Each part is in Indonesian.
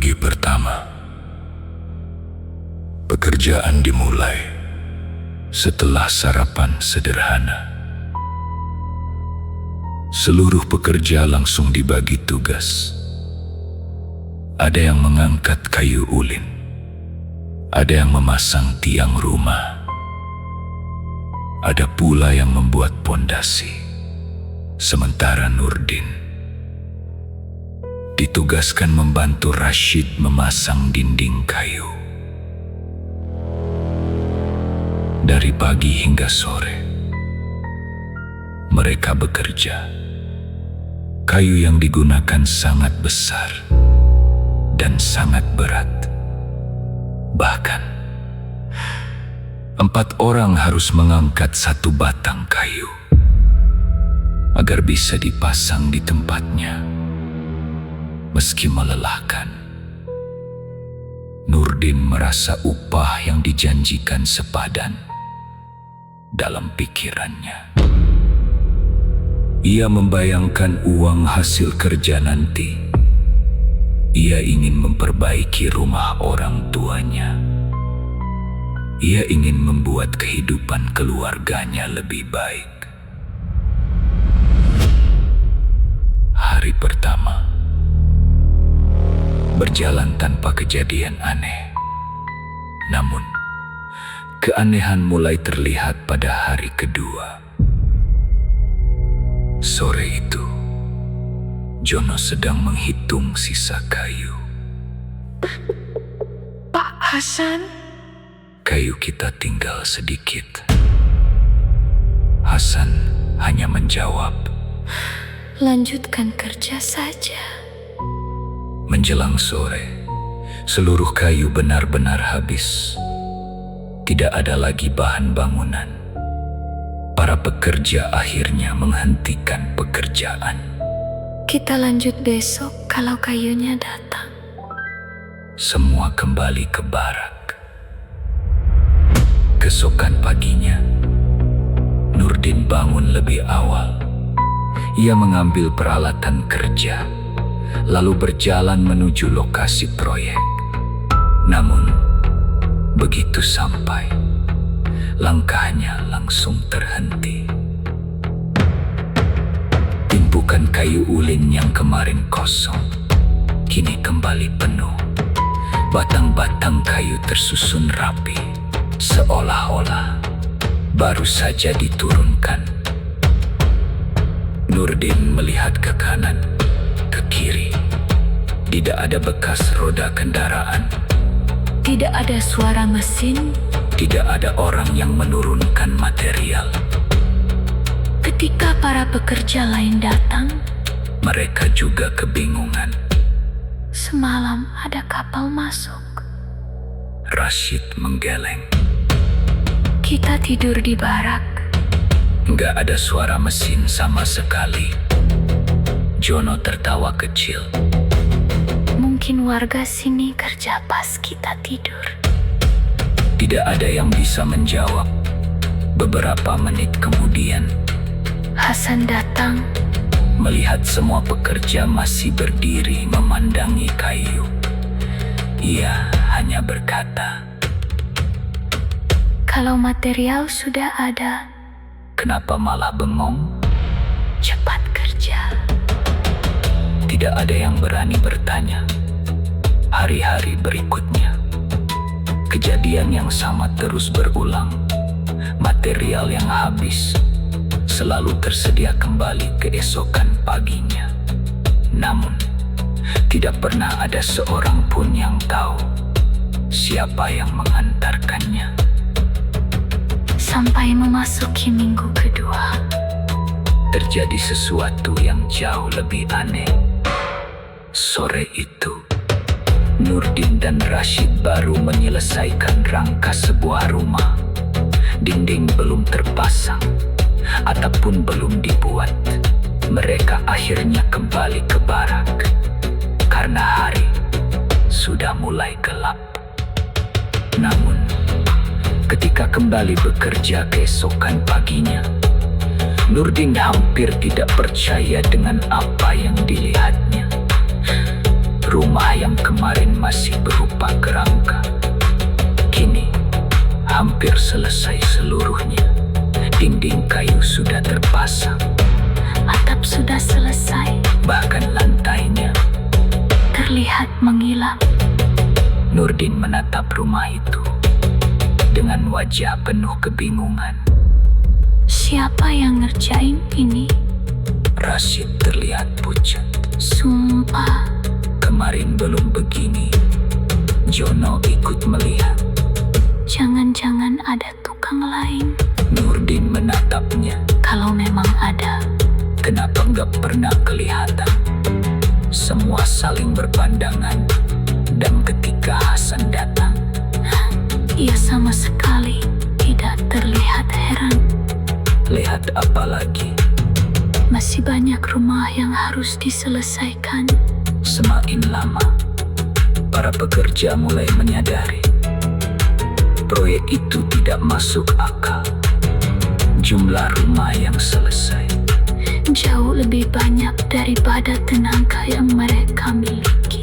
Pagi pertama, pekerjaan dimulai setelah sarapan sederhana. Seluruh pekerja langsung dibagi tugas. Ada yang mengangkat kayu ulin, ada yang memasang tiang rumah, ada pula yang membuat pondasi. Sementara Nurdin ditugaskan membantu Rashid memasang dinding kayu. Dari pagi hingga sore, mereka bekerja. Kayu yang digunakan sangat besar dan sangat berat. Bahkan, 4 orang harus mengangkat 1 batang kayu agar bisa dipasang di tempatnya. Meski melelahkan, Nurdin merasa upah yang dijanjikan sepadan dalam pikirannya. Ia membayangkan uang hasil kerja nanti. Ia ingin memperbaiki rumah orang tuanya. Ia ingin membuat kehidupan keluarganya lebih baik. Hari pertama berjalan tanpa kejadian aneh. Namun, keanehan mulai terlihat pada hari kedua. Sore itu, Jono sedang menghitung sisa kayu. Pak Hasan? Kayu kita tinggal sedikit. Hasan hanya menjawab, Lanjutkan kerja saja. menjelang sore, seluruh kayu benar-benar habis. Tidak ada lagi bahan bangunan. Para pekerja akhirnya menghentikan pekerjaan. Kita lanjut besok kalau kayunya datang. Semua kembali ke barak. Keesokan paginya, Nurdin bangun lebih awal. Ia mengambil peralatan kerja, lalu berjalan menuju lokasi proyek. Namun, begitu sampai, langkahnya langsung terhenti. Tumpukan kayu ulin yang kemarin kosong, kini kembali penuh. Batang-batang kayu tersusun rapi, seolah-olah baru saja diturunkan. Nurdin melihat ke kanan, ke kiri. Tidak ada bekas roda kendaraan. Tidak ada suara mesin. Tidak ada orang yang menurunkan material. Ketika para pekerja lain datang, Mereka juga kebingungan. semalam ada kapal masuk. Rashid menggeleng. Kita tidur di barak. Nggak ada suara mesin sama sekali. Jono tertawa kecil. Mungkin warga sini kerja pas kita tidur. Tidak ada yang bisa menjawab. Beberapa menit kemudian, Hasan datang. melihat semua pekerja masih berdiri memandangi kayu. Ia hanya berkata, Kalau material sudah ada, "Kenapa malah bengong?" cepat kerja. Tidak ada yang berani bertanya. Hari-hari berikutnya, kejadian yang sama terus berulang. Material yang habis selalu tersedia kembali keesokan paginya. Namun, tidak pernah ada seorang pun yang tahu siapa yang mengantarkannya. Sampai memasuki minggu kedua. Terjadi sesuatu yang jauh lebih aneh. Sore itu, Nurdin dan Rashid baru menyelesaikan rangka sebuah rumah. Dinding belum terpasang, atap pun belum dibuat. Mereka akhirnya kembali ke barak karena hari sudah mulai gelap. Namun, ketika kembali bekerja keesokan paginya, Nurdin hampir tidak percaya dengan apa yang dilihatnya. Rumah yang kemarin masih berupa kerangka, kini hampir selesai seluruhnya. Dinding kayu sudah terpasang, Atap sudah selesai, bahkan lantainya. terlihat mengilap. Nurdin menatap rumah itu dengan wajah penuh kebingungan. Siapa yang ngerjain ini? Rashid terlihat pucat. Sumpah, Kemarin belum begini. Jono ikut melihat. jangan-jangan ada tukang lain. Nurdin menatapnya. Kalau memang ada, Kenapa nggak pernah kelihatan? Semua saling berpandangan. Dan ketika Hasan datang, ia sama sekali tidak terlihat heran. lihat apa lagi? Masih banyak rumah yang harus diselesaikan. Semakin lama, para pekerja mulai menyadari proyek itu tidak masuk akal. Jumlah rumah yang selesai Jauh lebih banyak daripada tenaga yang mereka miliki.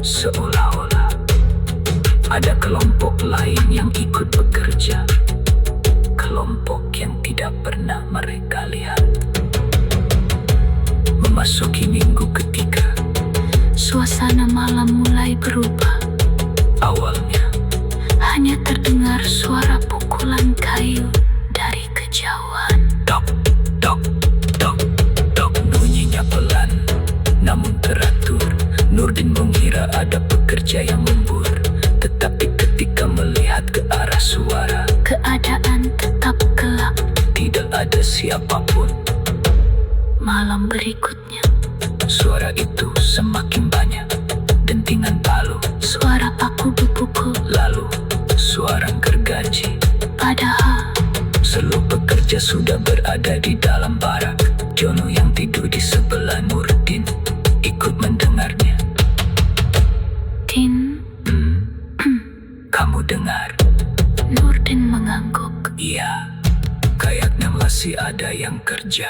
seolah-olah ada kelompok lain yang ikut bekerja. Kelompok yang tidak pernah mereka lihat. Memasuki minggu ketiga, Suasana malam mulai berubah. awalnya Hanya terdengar suara pukulan kayu dari kejauhan. dok, dok, dok, dok. Bunyinya pelan, namun teratur. Nurdin mengira ada pekerja yang lembur. Tetapi ketika melihat ke arah suara, Keadaan tetap gelap. tidak ada siapapun. Malam berikutnya, Suara itu semakin banyak. Dentingan palu, suara paku dipukul. lalu suara gergaji. Padahal Seluruh pekerja sudah berada di dalam barak. Jono yang tidur di sebelah Nurdin ikut mendengarnya. Din, Kamu dengar? Nurdin mengangguk. Iya, kayaknya masih ada yang kerja.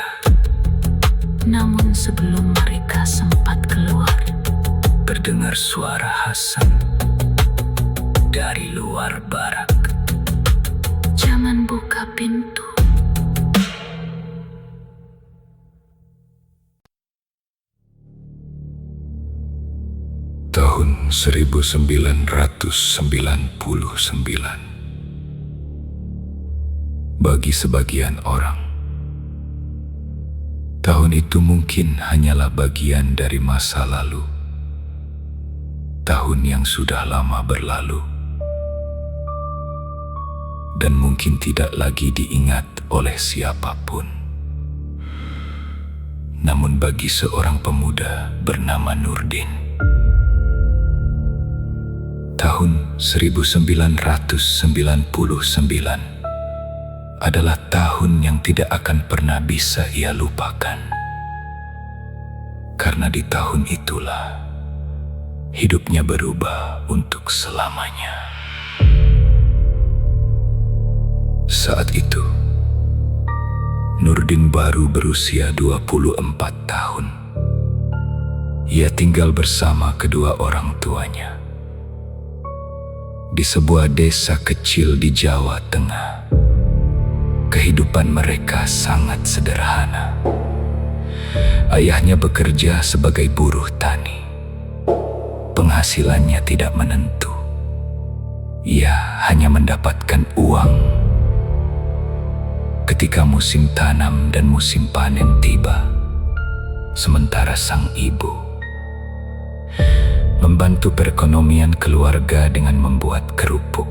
Namun sebelum mereka sempat keluar, Terdengar suara Hasan dari luar barak. jangan buka pintu. Tahun 1999. Bagi sebagian orang, tahun itu mungkin hanyalah bagian dari masa lalu. Tahun yang sudah lama berlalu dan mungkin tidak lagi diingat oleh siapapun. Namun bagi seorang pemuda bernama Nurdin, tahun 1999 adalah tahun yang tidak akan pernah bisa ia lupakan. Karena di tahun itulah hidupnya berubah untuk selamanya. Saat itu, Nurdin baru berusia 24 tahun. Ia tinggal bersama kedua orang tuanya di sebuah desa kecil di Jawa Tengah. Kehidupan mereka sangat sederhana. Ayahnya bekerja sebagai buruh tani. Penghasilannya tidak menentu. Ia hanya mendapatkan uang ketika musim tanam dan musim panen tiba. Sementara sang ibu membantu perekonomian keluarga dengan membuat kerupuk.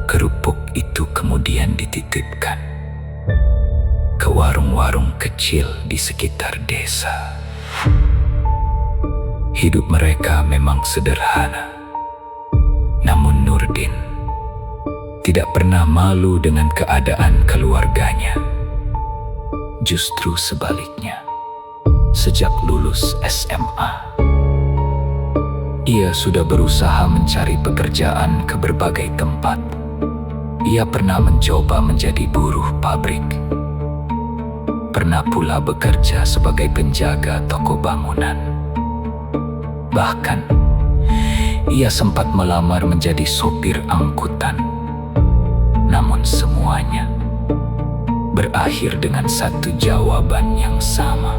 Kerupuk itu kemudian dititipkan ke warung-warung kecil di sekitar desa. Hidup mereka memang sederhana. Namun Nurdin tidak pernah malu dengan keadaan keluarganya. Justru sebaliknya, sejak lulus SMA, ia sudah berusaha mencari pekerjaan ke berbagai tempat. Ia pernah mencoba menjadi buruh pabrik. Pernah pula bekerja sebagai penjaga toko bangunan. Bahkan, ia sempat melamar menjadi sopir angkutan. Namun semuanya berakhir dengan satu jawaban yang sama.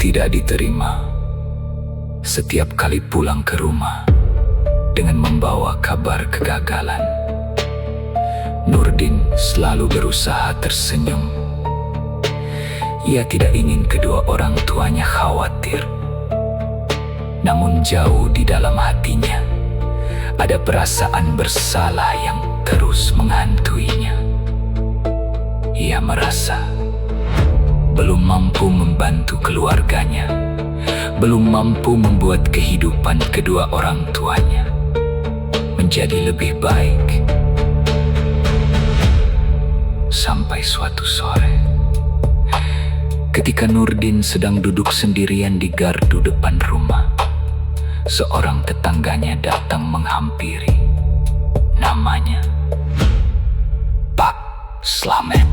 Tidak diterima. Setiap kali pulang ke rumah dengan membawa kabar kegagalan, Nurdin selalu berusaha tersenyum. Ia tidak ingin kedua orang tuanya khawatir. Namun jauh di dalam hatinya ada perasaan bersalah yang terus menghantuinya. Ia merasa belum mampu membantu keluarganya, belum mampu membuat kehidupan kedua orang tuanya menjadi lebih baik. Sampai suatu sore, ketika Nurdin sedang duduk sendirian di gardu depan rumah, seorang tetangganya datang menghampiri. Namanya Pak Slamet.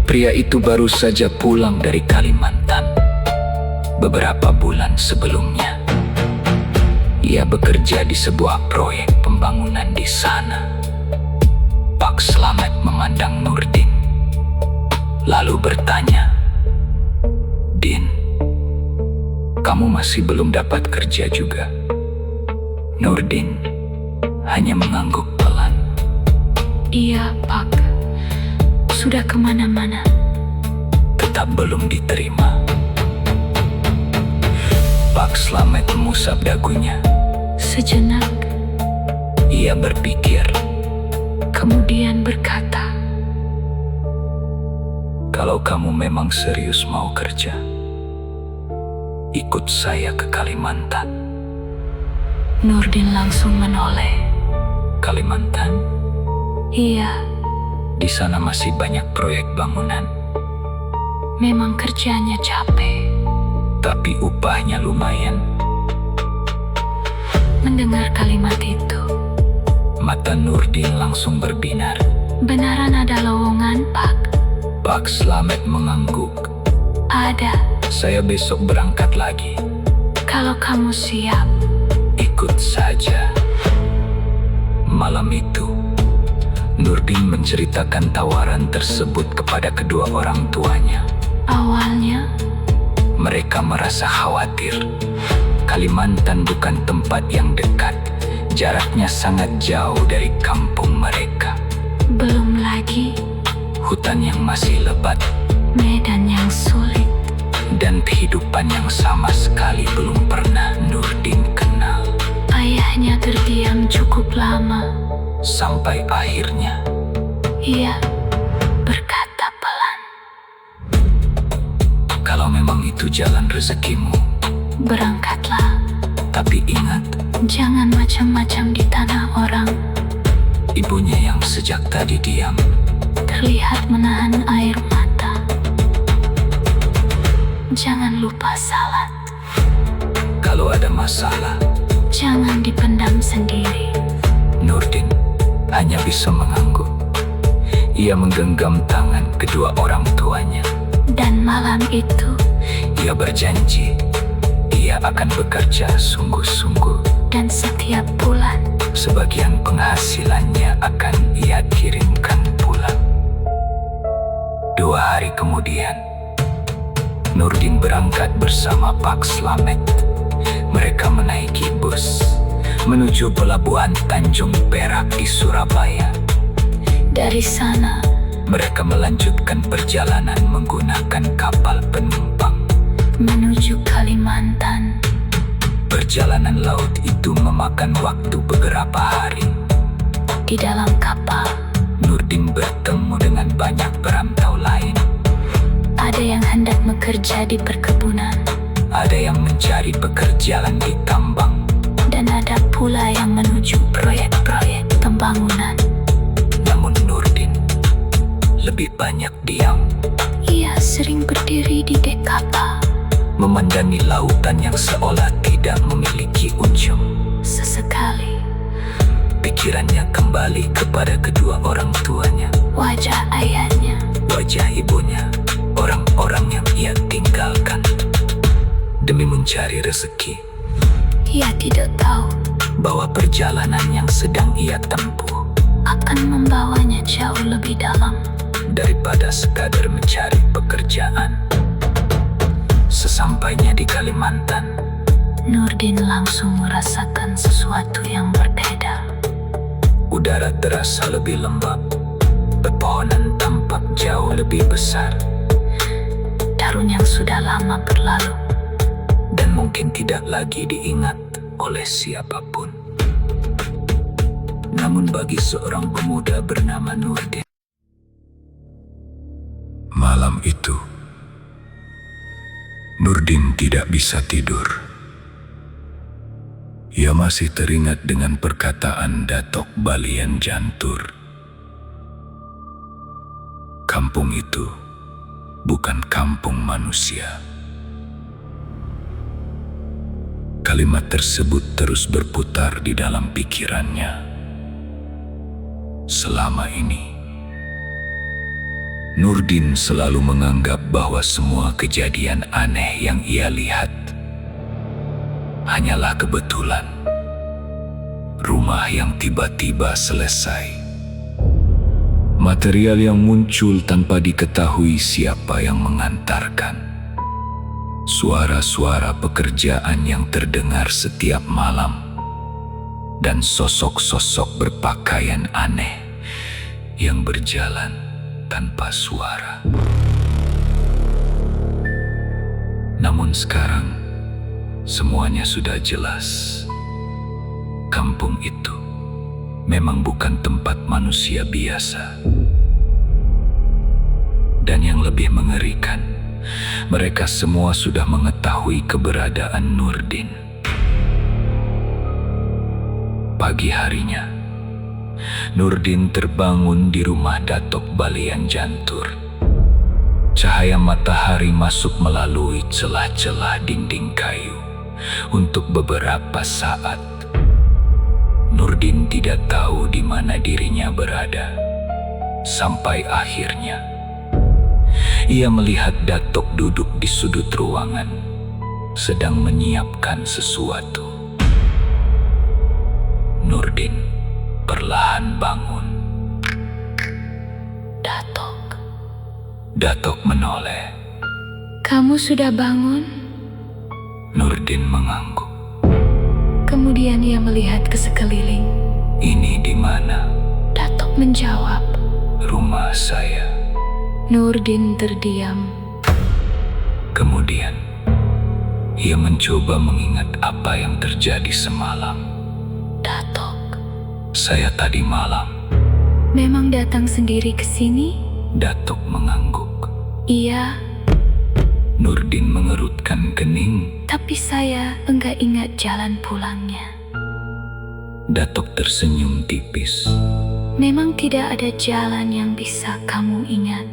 Pria itu baru saja pulang dari Kalimantan beberapa bulan sebelumnya. Ia bekerja di sebuah proyek pembangunan di sana. Pak Slamet memandang Nurdin, lalu bertanya, "Din, kamu masih belum dapat kerja juga?" Nurdin hanya mengangguk pelan. Iya, Pak. Sudah kemana-mana. Tetap belum diterima. Pak Slamet mengusap dagunya. Sejenak, Ia berpikir, kemudian berkata, "Kalau kamu memang serius mau kerja, ikut saya ke Kalimantan." Nurdin langsung menoleh. Kalimantan? Iya, Di sana masih banyak proyek bangunan, memang kerjanya capek. tapi upahnya lumayan. Mendengar kalimat itu, Mata Nurdin langsung berbinar. benaran ada lowongan, Pak? Pak Slamet mengangguk. Ada. "Saya besok berangkat lagi." Kalau kamu siap. "Ikut saja." Malam itu, Nurdin menceritakan tawaran tersebut kepada kedua orang tuanya. Awalnya, Mereka merasa khawatir. Kalimantan bukan tempat yang dekat. Jaraknya sangat jauh dari kampung mereka. belum lagi Hutan yang masih lebat medan yang sulit. dan kehidupan yang sama sekali belum pernah Nurdin kenal. Ayahnya terdiam cukup lama. Sampai akhirnya Ia berkata pelan, kalau memang itu jalan rezekimu, berangkatlah. tapi ingat, Jangan macam-macam di tanah orang. ibunya yang sejak tadi diam Terlihat menahan air mata. Jangan lupa salat. kalau ada masalah. Jangan dipendam sendiri. Nurdin hanya bisa mengangguk. Ia menggenggam tangan kedua orang tuanya. Dan malam itu, Ia berjanji ia akan bekerja sungguh-sungguh. dan setiap bulan, Sebagian penghasilannya akan ia kirimkan pulang. 2 hari kemudian, Nurdin berangkat bersama Pak Slamet. Mereka menaiki bus menuju pelabuhan Tanjung Perak di Surabaya. dari sana, Mereka melanjutkan perjalanan menggunakan kapal penumpang. menuju Kalimantan. Perjalanan laut itu memakan waktu beberapa hari. Di dalam kapal, Nurdin bertemu dengan banyak perantau lain. ada yang hendak bekerja di perkebunan, Ada yang mencari pekerjaan di tambang. dan ada pula yang menuju proyek-proyek pembangunan. Namun Nurdin lebih banyak diam, Ia sering berdiri di dek kapal. memandangi lautan yang seolah tidak memiliki ujung. Sesekali, Pikirannya kembali kepada kedua orang tuanya, wajah ayahnya, wajah ibunya, orang-orang yang ia mencari rezeki, Ia tidak tahu bahwa perjalanan yang sedang ia tempuh akan membawanya jauh lebih dalam. daripada sekadar mencari pekerjaan. Sesampainya di Kalimantan, Nurdin langsung merasakan sesuatu yang berbeda. udara terasa lebih lembab, pepohonan tampak jauh lebih besar, Tahun yang sudah lama berlalu. dan mungkin tidak lagi diingat oleh siapapun. Namun bagi seorang pemuda bernama Nurdin, malam itu Nurdin tidak bisa tidur. Ia masih teringat dengan perkataan Datok Balian Jantur. Kampung itu bukan kampung manusia. Kalimat tersebut terus berputar di dalam pikirannya. Selama ini, Nurdin selalu menganggap bahwa semua kejadian aneh yang ia lihat hanyalah kebetulan. Rumah yang tiba-tiba selesai, material yang muncul tanpa diketahui siapa yang mengantarkan, suara-suara pekerjaan yang terdengar setiap malam, dan sosok-sosok berpakaian aneh yang berjalan tanpa suara. Namun sekarang, semuanya sudah jelas. Kampung itu memang bukan tempat manusia biasa. Dan yang lebih mengerikan, mereka semua sudah mengetahui keberadaan Nurdin. Pagi harinya, Nurdin terbangun di rumah Datok Balian Jantur. Cahaya matahari masuk melalui celah-celah dinding kayu. Untuk beberapa saat, Nurdin tidak tahu di mana dirinya berada. Sampai akhirnya, ia melihat Datok duduk di sudut ruangan, sedang menyiapkan sesuatu. Nurdin perlahan bangun. Datok menoleh. Kamu sudah bangun? Nurdin mengangguk. Kemudian ia melihat ke sekeliling. Ini di mana? Datok menjawab. Rumah saya. Nurdin terdiam. Kemudian, ia mencoba mengingat apa yang terjadi semalam. Datok, Saya tadi malam. memang datang sendiri ke sini? Datok mengangguk. Iya, Nurdin mengerutkan kening. tapi saya enggak ingat jalan pulangnya. Datok tersenyum tipis. Memang tidak ada jalan yang bisa kamu ingat.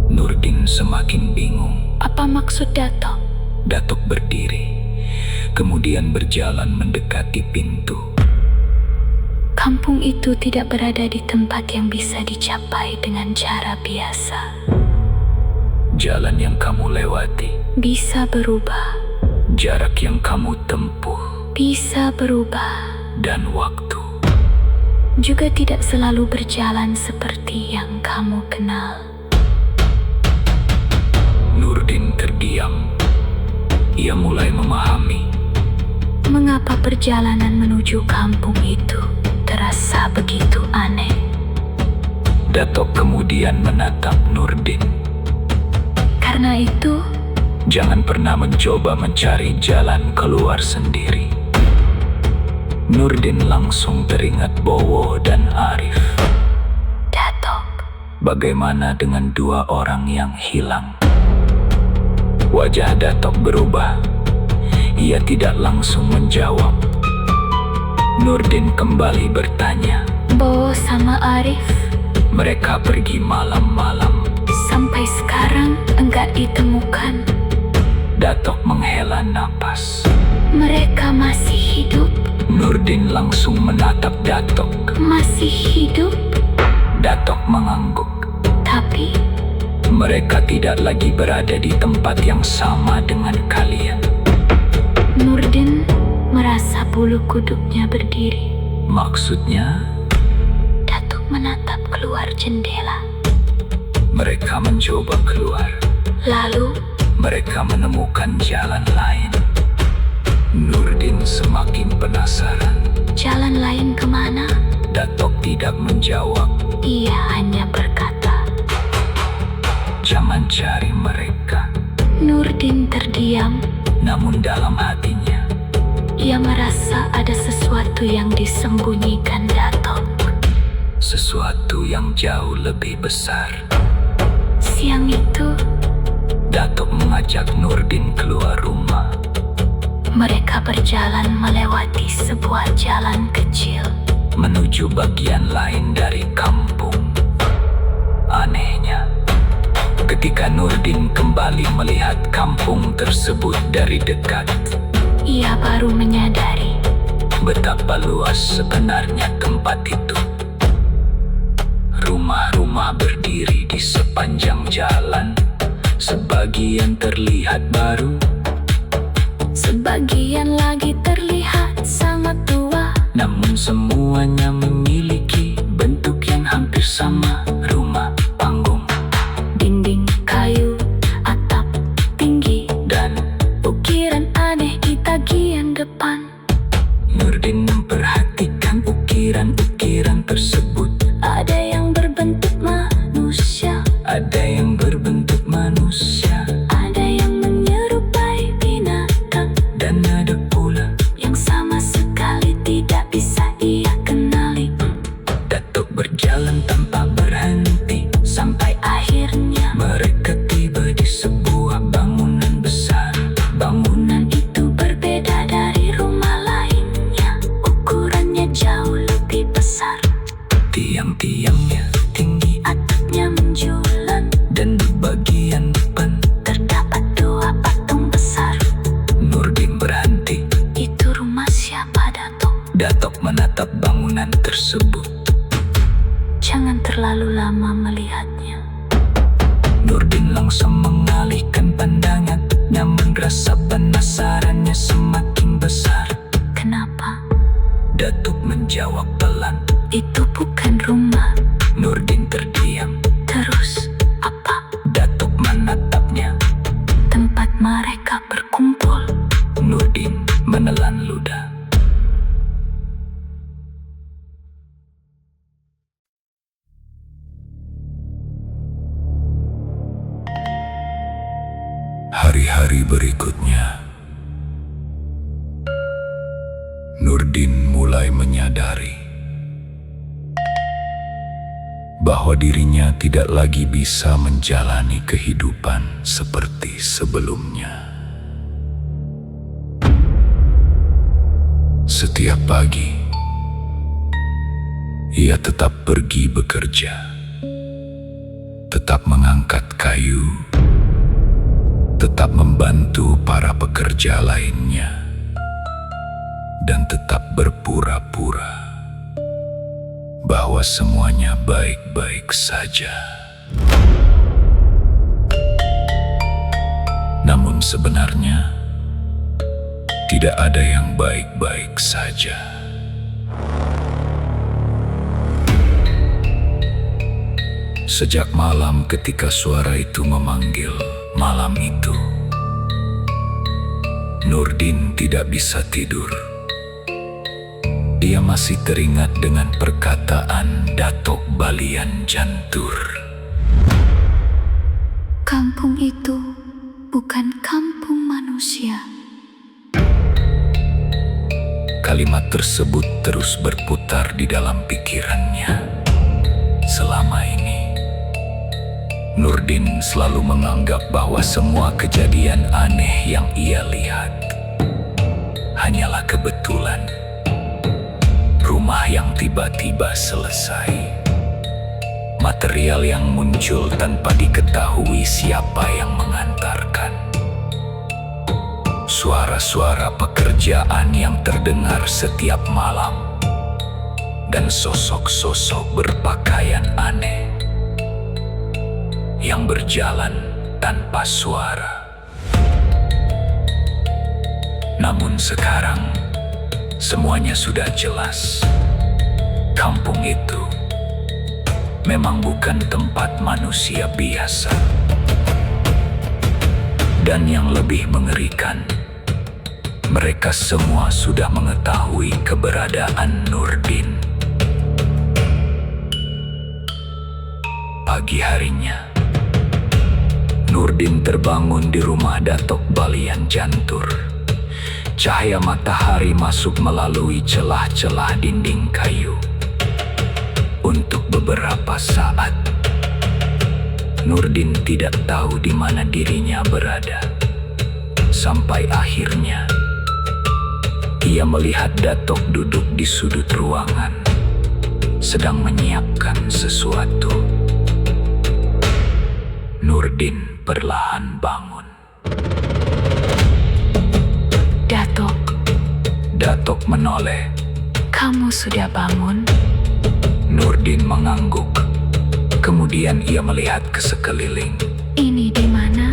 Nurdin semakin bingung. Apa maksud Datok? Datok berdiri, kemudian berjalan mendekati pintu. Kampung itu tidak berada di tempat yang bisa dicapai dengan cara biasa. Jalan yang kamu lewati, Bisa berubah, jarak yang kamu tempuh, bisa berubah, dan waktu juga tidak selalu berjalan seperti yang kamu kenal. Nurdin terdiam. Ia mulai memahami. Mengapa perjalanan menuju kampung itu terasa begitu aneh? Datok kemudian menatap Nurdin. Karena itu, Jangan pernah mencoba mencari jalan keluar sendiri. Nurdin langsung teringat Bowo dan Arif. Datok, Bagaimana dengan dua orang yang hilang? Wajah Datok berubah. Ia tidak langsung menjawab. Nurdin kembali bertanya. Bowo sama Arif Mereka pergi malam-malam. sampai sekarang enggak ditemukan. Datok menghela napas. Mereka masih hidup? Nurdin langsung menatap Datok. Masih hidup? Datok mengangguk. Tapi Mereka tidak lagi berada di tempat yang sama dengan kalian. bulu kuduknya berdiri. Maksudnya, Datuk menatap keluar jendela. mereka mencoba keluar. Lalu, Mereka menemukan jalan lain. Nurdin semakin penasaran. jalan lain kemana? Datuk tidak menjawab. Ia hanya berkata. Jangan cari mereka. Nurdin terdiam. Namun dalam hatinya, Ia merasa ada sesuatu yang disembunyikan Datuk. sesuatu yang jauh lebih besar. Siang itu, Datuk mengajak Nurdin keluar rumah. mereka berjalan melewati sebuah jalan kecil. Menuju bagian lain dari kampung. Anehnya, ketika Nurdin kembali melihat kampung tersebut dari dekat, Ia baru menyadari betapa luas sebenarnya tempat itu. Rumah-rumah berdiri di sepanjang jalan. Sebagian terlihat baru, sebagian lagi terlihat sangat tua. namun semuanya memiliki bentuk yang hampir sama. Rumah panggung Dinding kayu, atap tinggi, dan ukiran aneh di tagihan depan. Nurdin memperhatikan ukiran-ukiran tersebut. Ada yang berbentuk manusia, Ada yang berbentuk manusia, ada yang menyerupai binatang, dan ada pula yang sama sekali tidak bisa ia kenali. Datuk berjalan tanpa berhenti sampai Akhirnya, mereka tiba di sebuah bangunan besar. bangunan itu berbeda dari rumah lainnya. Ukurannya jauh lebih besar, Tiang-tiangnya tinggi atapnya menjulang, dan di bagian depan terdapat dua patung besar. Nurdin berhenti. Itu rumah siapa, Datuk? Datuk menatap bangunan tersebut. Jangan terlalu lama melihatnya. Nurdin langsung mengalihkan pandangan, namun rasa penasarannya semakin besar. Kenapa? Datuk menjawab pelan. Itu bukan rumah. Nurdin terdiam. Terus, apa? Datuk menatapnya. Tempat mereka berkumpul. Nurdin menelan ludah. Hari-hari berikutnya, Nurdin mulai menyadari bahwa dirinya tidak lagi bisa menjalani kehidupan seperti sebelumnya. Setiap pagi, ia tetap pergi bekerja, tetap mengangkat kayu, tetap membantu para pekerja lainnya, dan tetap berpura-pura bahwa semuanya baik-baik saja. Namun sebenarnya, tidak ada yang baik-baik saja. Sejak malam ketika suara itu memanggil malam itu, Nurdin tidak bisa tidur. Dia masih teringat dengan perkataan Datuk Balian Jantur. Kampung itu bukan kampung manusia. Kalimat tersebut terus berputar di dalam pikirannya. Selama ini, Nurdin selalu menganggap bahwa semua kejadian aneh yang ia lihat hanyalah kebetulan. Rumah yang tiba-tiba selesai, material yang muncul tanpa diketahui siapa yang mengantarkan, suara-suara pekerjaan yang terdengar setiap malam, dan sosok-sosok berpakaian aneh yang berjalan tanpa suara. Namun sekarang, Semuanya sudah jelas. Kampung itu memang bukan tempat manusia biasa. Dan yang lebih mengerikan, mereka semua sudah mengetahui keberadaan Nurdin. Pagi harinya, Nurdin terbangun di rumah Datok Balian Jantur. Cahaya matahari masuk melalui celah-celah dinding kayu. Untuk beberapa saat, Nurdin tidak tahu di mana dirinya berada. Sampai akhirnya, ia melihat Datok duduk di sudut ruangan, sedang menyiapkan sesuatu. Nurdin perlahan bangun. Datok menoleh. Kamu sudah bangun? Nurdin mengangguk. Kemudian ia melihat ke sekeliling. Ini di mana?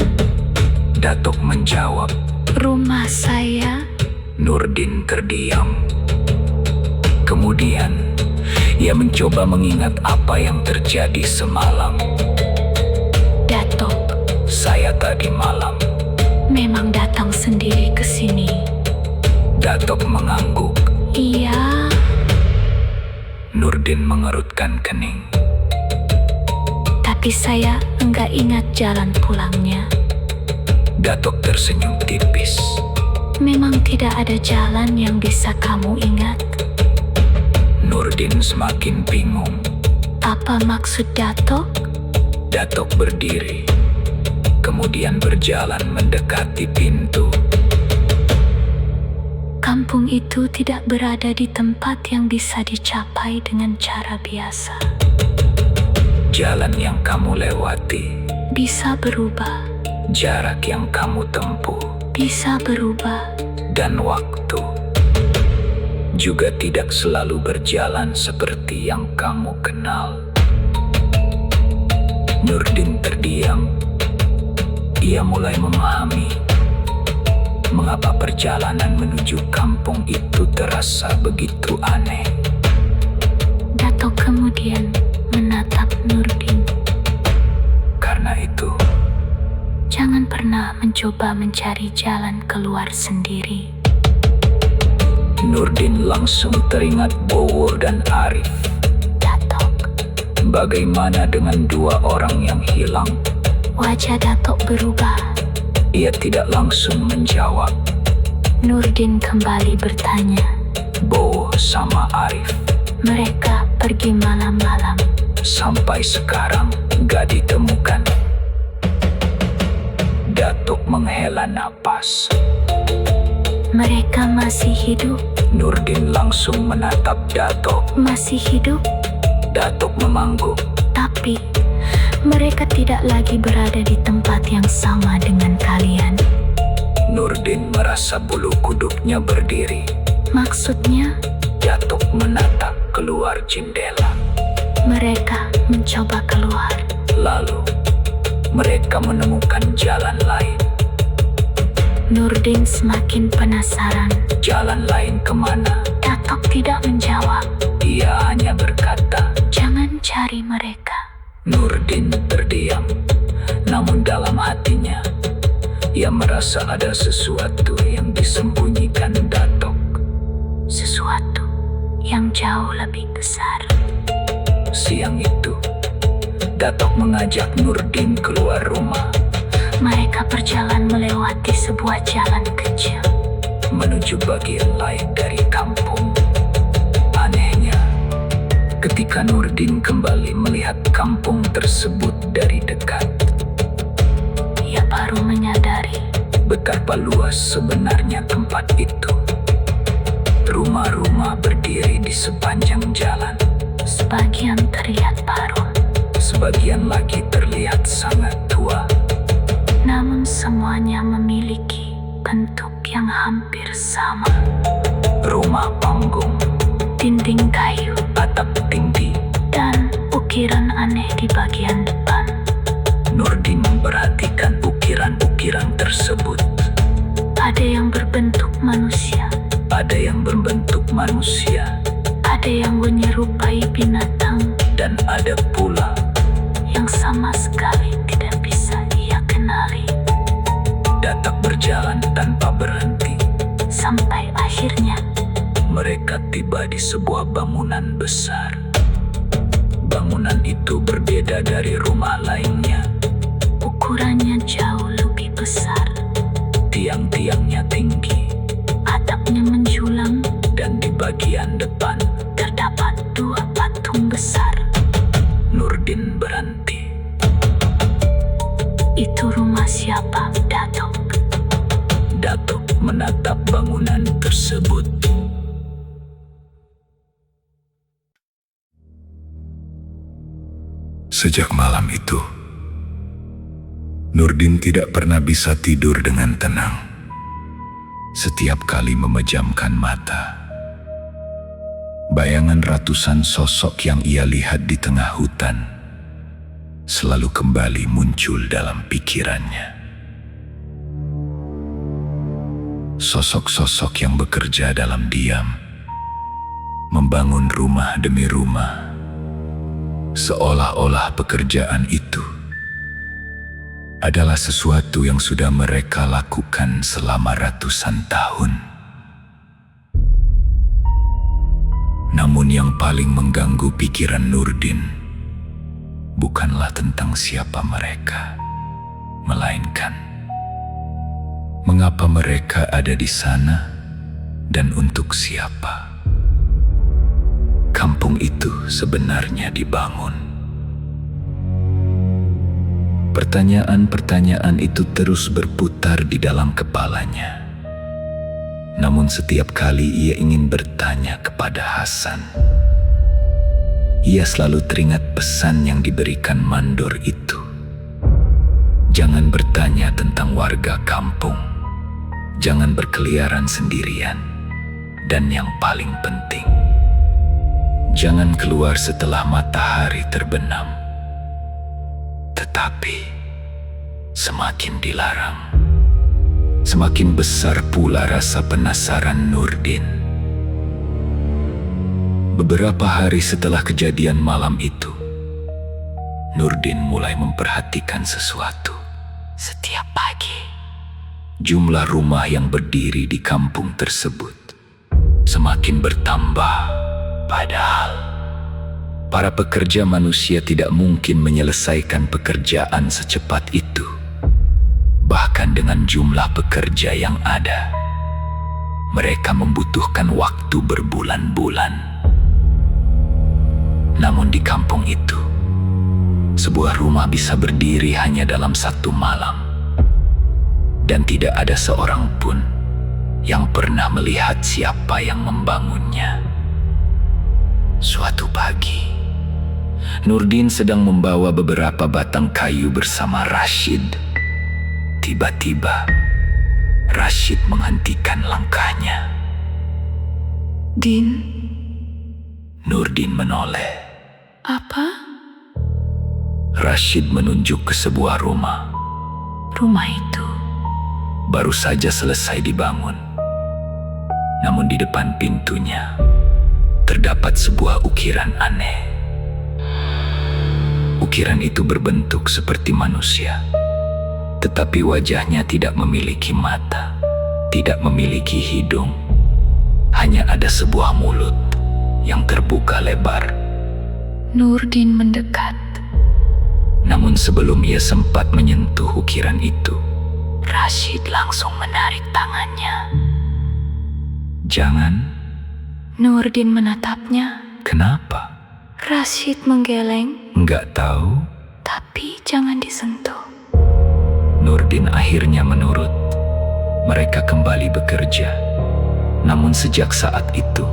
Datok menjawab. Rumah saya. Nurdin terdiam. Kemudian ia mencoba mengingat apa yang terjadi semalam. Datok, Saya tadi malam. memang datang sendiri ke sini. Datok mengangguk. Iya, Nurdin mengerutkan kening. tapi saya enggak ingat jalan pulangnya. Datok tersenyum tipis. Memang tidak ada jalan yang bisa kamu ingat. Nurdin semakin bingung. Apa maksud Datok? Datok berdiri, kemudian berjalan mendekati pintu. Kampung itu tidak berada di tempat yang bisa dicapai dengan cara biasa. Jalan yang kamu lewati, Bisa berubah, jarak yang kamu tempuh, bisa berubah. dan waktu juga tidak selalu berjalan seperti yang kamu kenal. Nurdin terdiam. Ia mulai memahami mengapa perjalanan menuju kampung itu terasa begitu aneh. Datok kemudian menatap Nurdin. Karena itu, Jangan pernah mencoba mencari jalan keluar sendiri. Nurdin langsung teringat Bowo dan Arif. Datok, Bagaimana dengan dua orang yang hilang? wajah Datok berubah. Ia tidak langsung menjawab. Nurdin kembali bertanya. Bowo sama Arif Mereka pergi malam-malam. sampai sekarang gak ditemukan. Datuk menghela napas. Mereka masih hidup, Nurdin langsung menatap Datuk. masih hidup, Datuk mengangguk. tapi mereka tidak lagi berada di tempat yang sama dengan kalian. Nurdin merasa bulu kuduknya berdiri. Maksudnya, Datuk menatap keluar jendela. mereka mencoba keluar. Lalu, mereka menemukan jalan lain. Nurdin semakin penasaran. Jalan lain kemana? Datok tidak menjawab. Ia hanya berkata. Jangan cari mereka. Nurdin terdiam. Namun dalam hatinya, ia merasa ada sesuatu yang disembunyikan Datok. Sesuatu yang jauh lebih besar. Siang itu, Datok mengajak Nurdin keluar rumah. Mereka berjalan melewati sebuah jalan kecil. Menuju bagian lain dari kampung. Anehnya, ketika Nurdin kembali melihat kampung tersebut dari dekat, Ia baru menyadari betapa luas sebenarnya tempat itu. Rumah-rumah berdiri di sepanjang jalan. sebagian terlihat baru, Sebagian lagi terlihat sangat tua. namun semuanya memiliki bentuk yang hampir sama. Rumah panggung, Dinding kayu atap tinggi. dan ukiran aneh di bagian depan. Nurdin memperhatikan ukiran-ukiran tersebut. Ada yang berbentuk manusia, Ada yang berbentuk manusia, Ada yang menyerupai binatang dan ada pula yang sama sekali tidak bisa ia kenali. Datak berjalan tanpa berhenti. Sampai akhirnya Mereka tiba di sebuah bangunan besar. Bangunan itu berbeda dari rumah lainnya. ukurannya jauh lebih besar. Tiang-tiangnya tinggi, Atapnya menjulang, dan di bagian depan terdapat 2 patung besar. Nurdin berhenti. Itu rumah siapa, Datuk? Datuk menatap bangunan tersebut. Sejak malam itu, Nurdin tidak pernah bisa tidur dengan tenang. Setiap kali memejamkan mata, bayangan ratusan sosok yang ia lihat di tengah hutan selalu kembali muncul dalam pikirannya. Sosok-sosok yang bekerja dalam diam, membangun rumah demi rumah, seolah-olah pekerjaan itu adalah sesuatu yang sudah mereka lakukan selama ratusan tahun. Namun yang paling mengganggu pikiran Nurdin bukanlah tentang siapa mereka, melainkan mengapa mereka ada di sana dan untuk siapa. Kampung itu sebenarnya dibangun. Pertanyaan-pertanyaan itu terus berputar di dalam kepalanya. Namun setiap kali ia ingin bertanya kepada Hasan, ia selalu teringat pesan yang diberikan mandor itu. Jangan bertanya tentang warga kampung. Jangan berkeliaran sendirian. Dan yang paling penting, jangan keluar setelah matahari terbenam. Tetapi semakin dilarang, semakin besar pula rasa penasaran Nurdin. Beberapa hari setelah kejadian malam itu, Nurdin mulai memperhatikan sesuatu. Setiap pagi, Jumlah rumah yang berdiri di kampung tersebut semakin bertambah. Padahal para pekerja manusia tidak mungkin menyelesaikan pekerjaan secepat itu. Bahkan dengan jumlah pekerja yang ada, mereka membutuhkan waktu berbulan-bulan. Namun di kampung itu, sebuah rumah bisa berdiri hanya dalam 1 malam. Dan tidak ada seorang pun yang pernah melihat siapa yang membangunnya. Suatu pagi, Nurdin sedang membawa beberapa batang kayu bersama Rashid. Tiba-tiba, Rashid menghentikan langkahnya. Din, Nurdin menoleh. apa? Rashid menunjuk ke sebuah rumah. Rumah itu Baru saja selesai dibangun. Namun di depan pintunya terdapat sebuah ukiran aneh. Ukiran itu berbentuk seperti manusia, tetapi wajahnya tidak memiliki mata, tidak memiliki hidung. Hanya ada sebuah mulut yang terbuka lebar. Nurdin mendekat. Namun sebelum ia sempat menyentuh ukiran itu, Rashid langsung menarik tangannya. "Jangan." Nurdin menatapnya. "Kenapa?" Rashid menggeleng. "Enggak tahu." Tapi jangan disentuh. Nurdin akhirnya menurut. Mereka kembali bekerja. Namun sejak saat itu,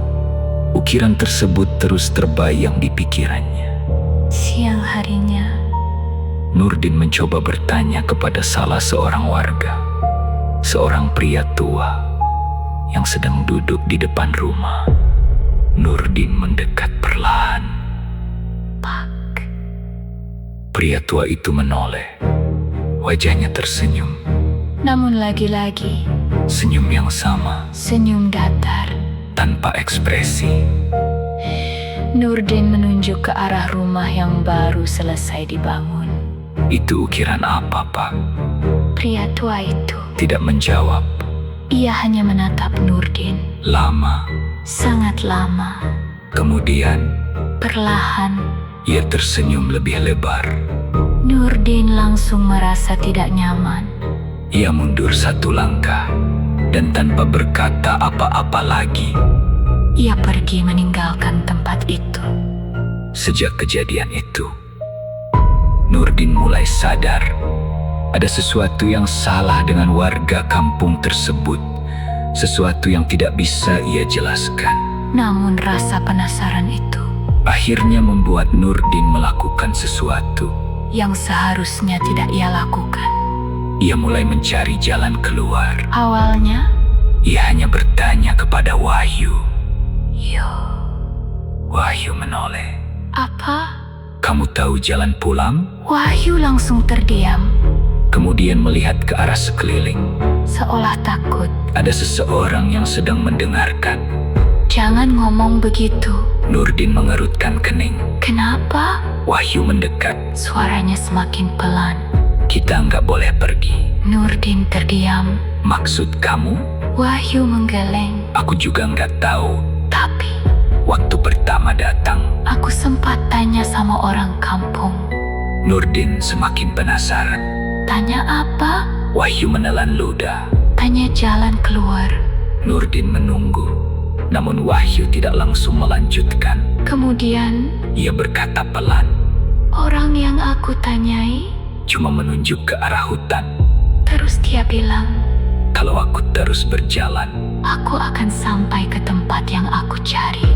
ukiran tersebut terus terbayang di pikirannya. Siang harinya, Nurdin mencoba bertanya kepada salah seorang warga, seorang pria tua yang sedang duduk di depan rumah. Nurdin mendekat perlahan. Pak. Pria tua itu menoleh. Wajahnya tersenyum, Namun lagi-lagi, senyum yang sama. senyum datar. tanpa ekspresi. Nurdin menunjuk ke arah rumah yang baru selesai dibangun. Itu ukiran apa, Pak? Pria tua itu Tidak menjawab. ia hanya menatap Nurdin. Lama. Sangat lama. Kemudian Perlahan, ia tersenyum lebih lebar. Nurdin langsung merasa tidak nyaman. Ia mundur satu langkah dan tanpa berkata apa-apa lagi. Ia pergi meninggalkan tempat itu. Sejak kejadian itu, Nurdin mulai sadar ada sesuatu yang salah dengan warga kampung tersebut. Sesuatu yang tidak bisa ia jelaskan. Namun rasa penasaran itu Akhirnya membuat Nurdin melakukan sesuatu yang seharusnya tidak ia lakukan. Ia mulai mencari jalan keluar. Awalnya, Ia hanya bertanya kepada Wahyu. yo, Wahyu menoleh. apa? Kamu tahu jalan pulang? Wahyu langsung terdiam, Kemudian melihat ke arah sekeliling. seolah takut. Ada seseorang yang sedang mendengarkan. Jangan ngomong begitu. Nurdin mengerutkan kening. Kenapa? Wahyu mendekat. Suaranya semakin pelan. Kita nggak boleh pergi. Nurdin terdiam. Maksud kamu? Wahyu menggeleng. Aku juga nggak tahu. Tapi, Waktu pertama datang, aku sempat tanya sama orang kampung. Nurdin semakin penasaran. Tanya apa? Wahyu menelan ludah. Tanya jalan keluar. Nurdin menunggu. Namun Wahyu tidak langsung melanjutkan. Kemudian, Ia berkata pelan, orang yang aku tanyai, cuma menunjuk ke arah hutan. terus dia bilang, Kalau aku terus berjalan, aku akan sampai ke tempat yang aku cari.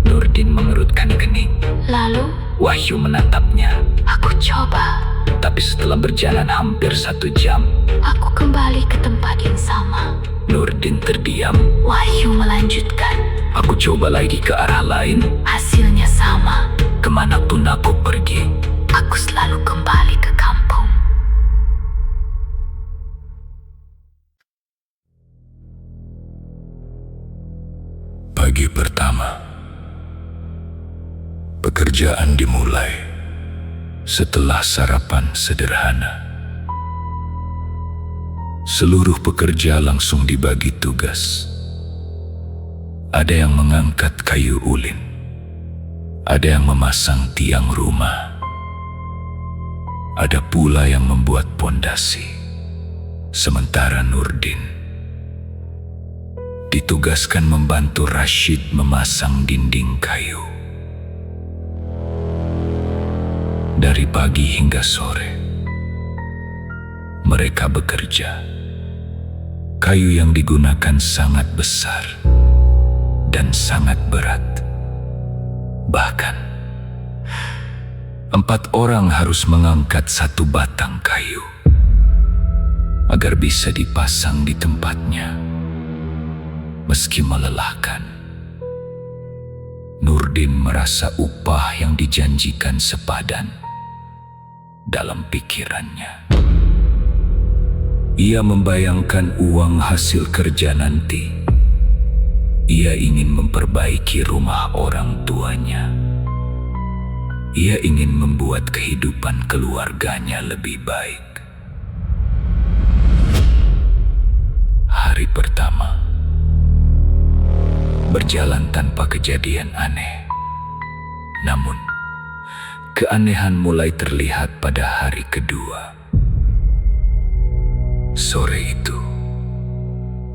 Nurdin mengerutkan kening. Lalu, Wahyu menatapnya. aku coba. Tapi setelah berjalan hampir 1 jam, Aku kembali ke tempat yang sama. Nurdin terdiam. Wahyu melanjutkan. Aku coba lagi ke arah lain. Hasilnya sama. Kemanapun aku pergi, Aku selalu kembali ke kampung. Pagi pertama, pekerjaan dimulai setelah sarapan sederhana. Seluruh pekerja langsung dibagi tugas. Ada yang mengangkat kayu ulin, ada yang memasang tiang rumah, ada pula yang membuat pondasi. Sementara Nurdin ditugaskan membantu Rashid memasang dinding kayu. Dari pagi hingga sore, mereka bekerja. Kayu yang digunakan sangat besar dan sangat berat. Bahkan, 4 orang harus mengangkat 1 batang kayu agar bisa dipasang di tempatnya. Meski melelahkan, Nurdin merasa upah yang dijanjikan sepadan dalam pikirannya. Ia membayangkan uang hasil kerja nanti. Ia ingin memperbaiki rumah orang tuanya. Ia ingin membuat kehidupan keluarganya lebih baik. Hari pertama berjalan tanpa kejadian aneh. Namun, keanehan mulai terlihat pada hari kedua. Sore itu,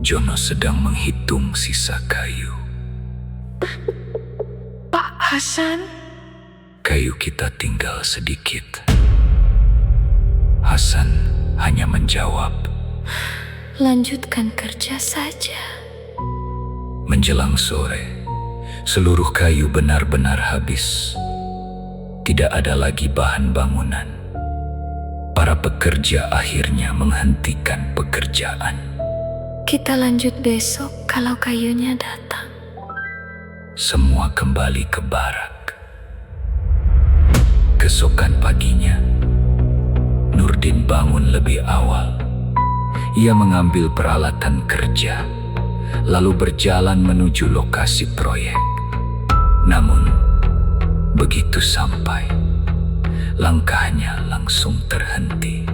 Jono sedang menghitung sisa kayu. Pak Hasan, Kayu kita tinggal sedikit. Hasan hanya menjawab. lanjutkan kerja saja. Menjelang sore, seluruh kayu benar-benar habis. Tidak ada lagi bahan bangunan. Para pekerja akhirnya menghentikan pekerjaan. Kita lanjut besok kalau kayunya datang. Semua kembali ke barak. Keesokan paginya, Nurdin bangun lebih awal. Ia mengambil peralatan kerja, lalu berjalan menuju lokasi proyek. Namun, begitu sampai, langkahnya langsung terhenti.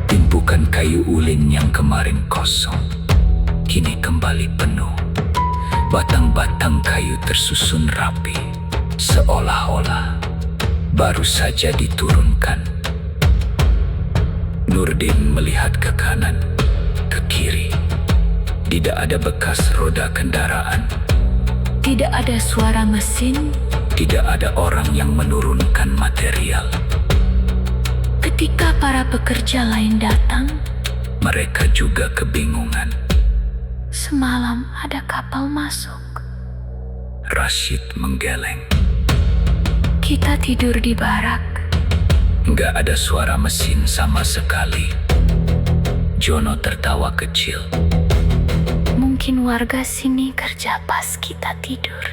Tumpukan kayu ulin yang kemarin kosong, kini kembali penuh. Batang-batang kayu tersusun rapi, seolah-olah baru saja diturunkan. Nurdin melihat ke kanan, ke kiri. Tidak ada bekas roda kendaraan. Tidak ada suara mesin. Tidak ada orang yang menurunkan material. Ketika para pekerja lain datang, Mereka juga kebingungan. semalam ada kapal masuk. Rashid menggeleng. Kita tidur di barak. Nggak ada suara mesin sama sekali. Jono tertawa kecil. Mungkin warga sini kerja pas kita tidur.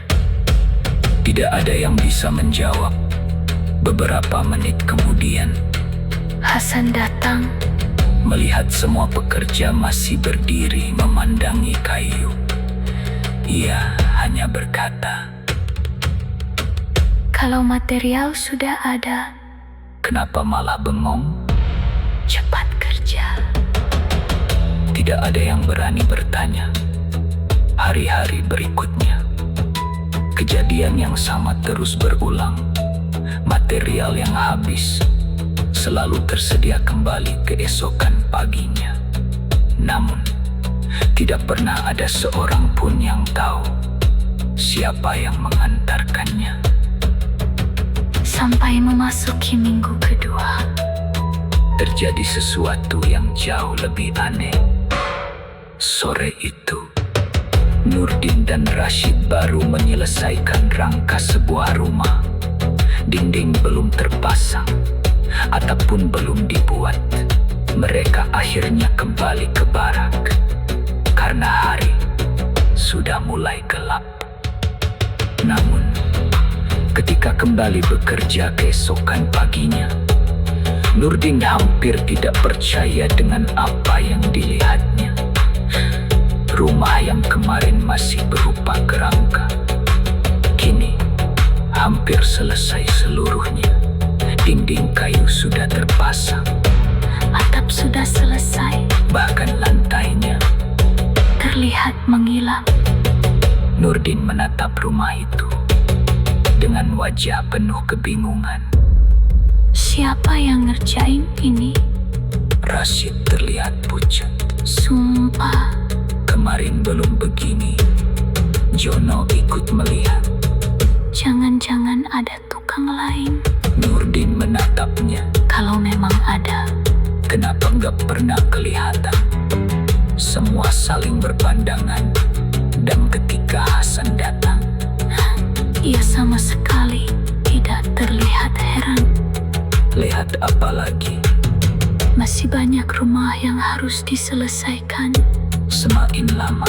Tidak ada yang bisa menjawab. Beberapa menit kemudian, Hasan datang. melihat semua pekerja masih berdiri memandangi kayu. Ia hanya berkata, Kalau material sudah ada, "Kenapa malah bengong?" cepat kerja. Tidak ada yang berani bertanya. Hari-hari berikutnya, kejadian yang sama terus berulang. Material yang habis selalu tersedia kembali keesokan paginya. Namun, tidak pernah ada seorang pun yang tahu siapa yang mengantarkannya. Sampai memasuki minggu kedua, Terjadi sesuatu yang jauh lebih aneh. Sore itu, Nurdin dan Rashid baru menyelesaikan rangka sebuah rumah. Dinding belum terpasang, atap pun belum dibuat. Mereka akhirnya kembali ke barak karena hari sudah mulai gelap. Namun, ketika kembali bekerja keesokan paginya, Nurdin hampir tidak percaya dengan apa yang dilihatnya. Rumah yang kemarin masih berupa kerangka, kini hampir selesai seluruhnya. Dinding kayu sudah terpasang, atap sudah selesai, bahkan lantainya. terlihat mengilap. Nurdin menatap rumah itu dengan wajah penuh kebingungan. Siapa yang ngerjain ini? Rashid terlihat pucat. Sumpah, Kemarin belum begini. Jono ikut melihat. jangan-jangan ada tukang lain. Nurdin menatapnya. Kalau memang ada, Kenapa nggak pernah kelihatan? Semua saling berpandangan. Dan ketika Hasan datang, ia sama sekali tidak terlihat heran. lihat apa lagi? Masih banyak rumah yang harus diselesaikan. Semakin lama,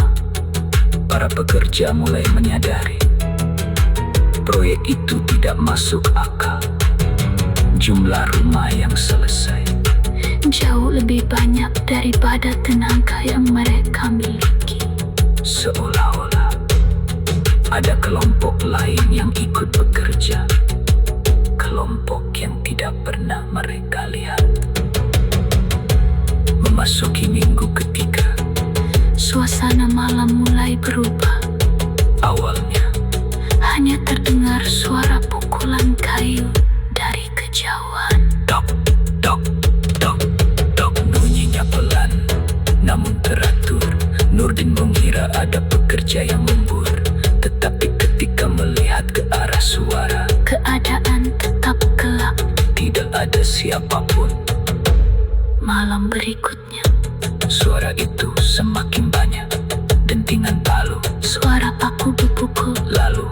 para pekerja mulai menyadari proyek itu tidak masuk akal. Jumlah rumah yang selesai Jauh lebih banyak daripada tenaga yang mereka miliki. seolah-olah ada kelompok lain yang ikut bekerja. Kelompok yang tidak pernah mereka lihat. Memasuki minggu ketiga, Suasana malam mulai berubah. awalnya Hanya terdengar suara pukulan kayu dari kejauhan. dok, dok, dok, dok, bunyinya pelan, namun teratur. Nurdin mengira ada pekerja yang lembur, tetapi ketika melihat ke arah suara, Keadaan tetap gelap. tidak ada siapapun. Malam berikutnya, Suara itu semakin banyak. Dentingan palu, suara paku dipukul. lalu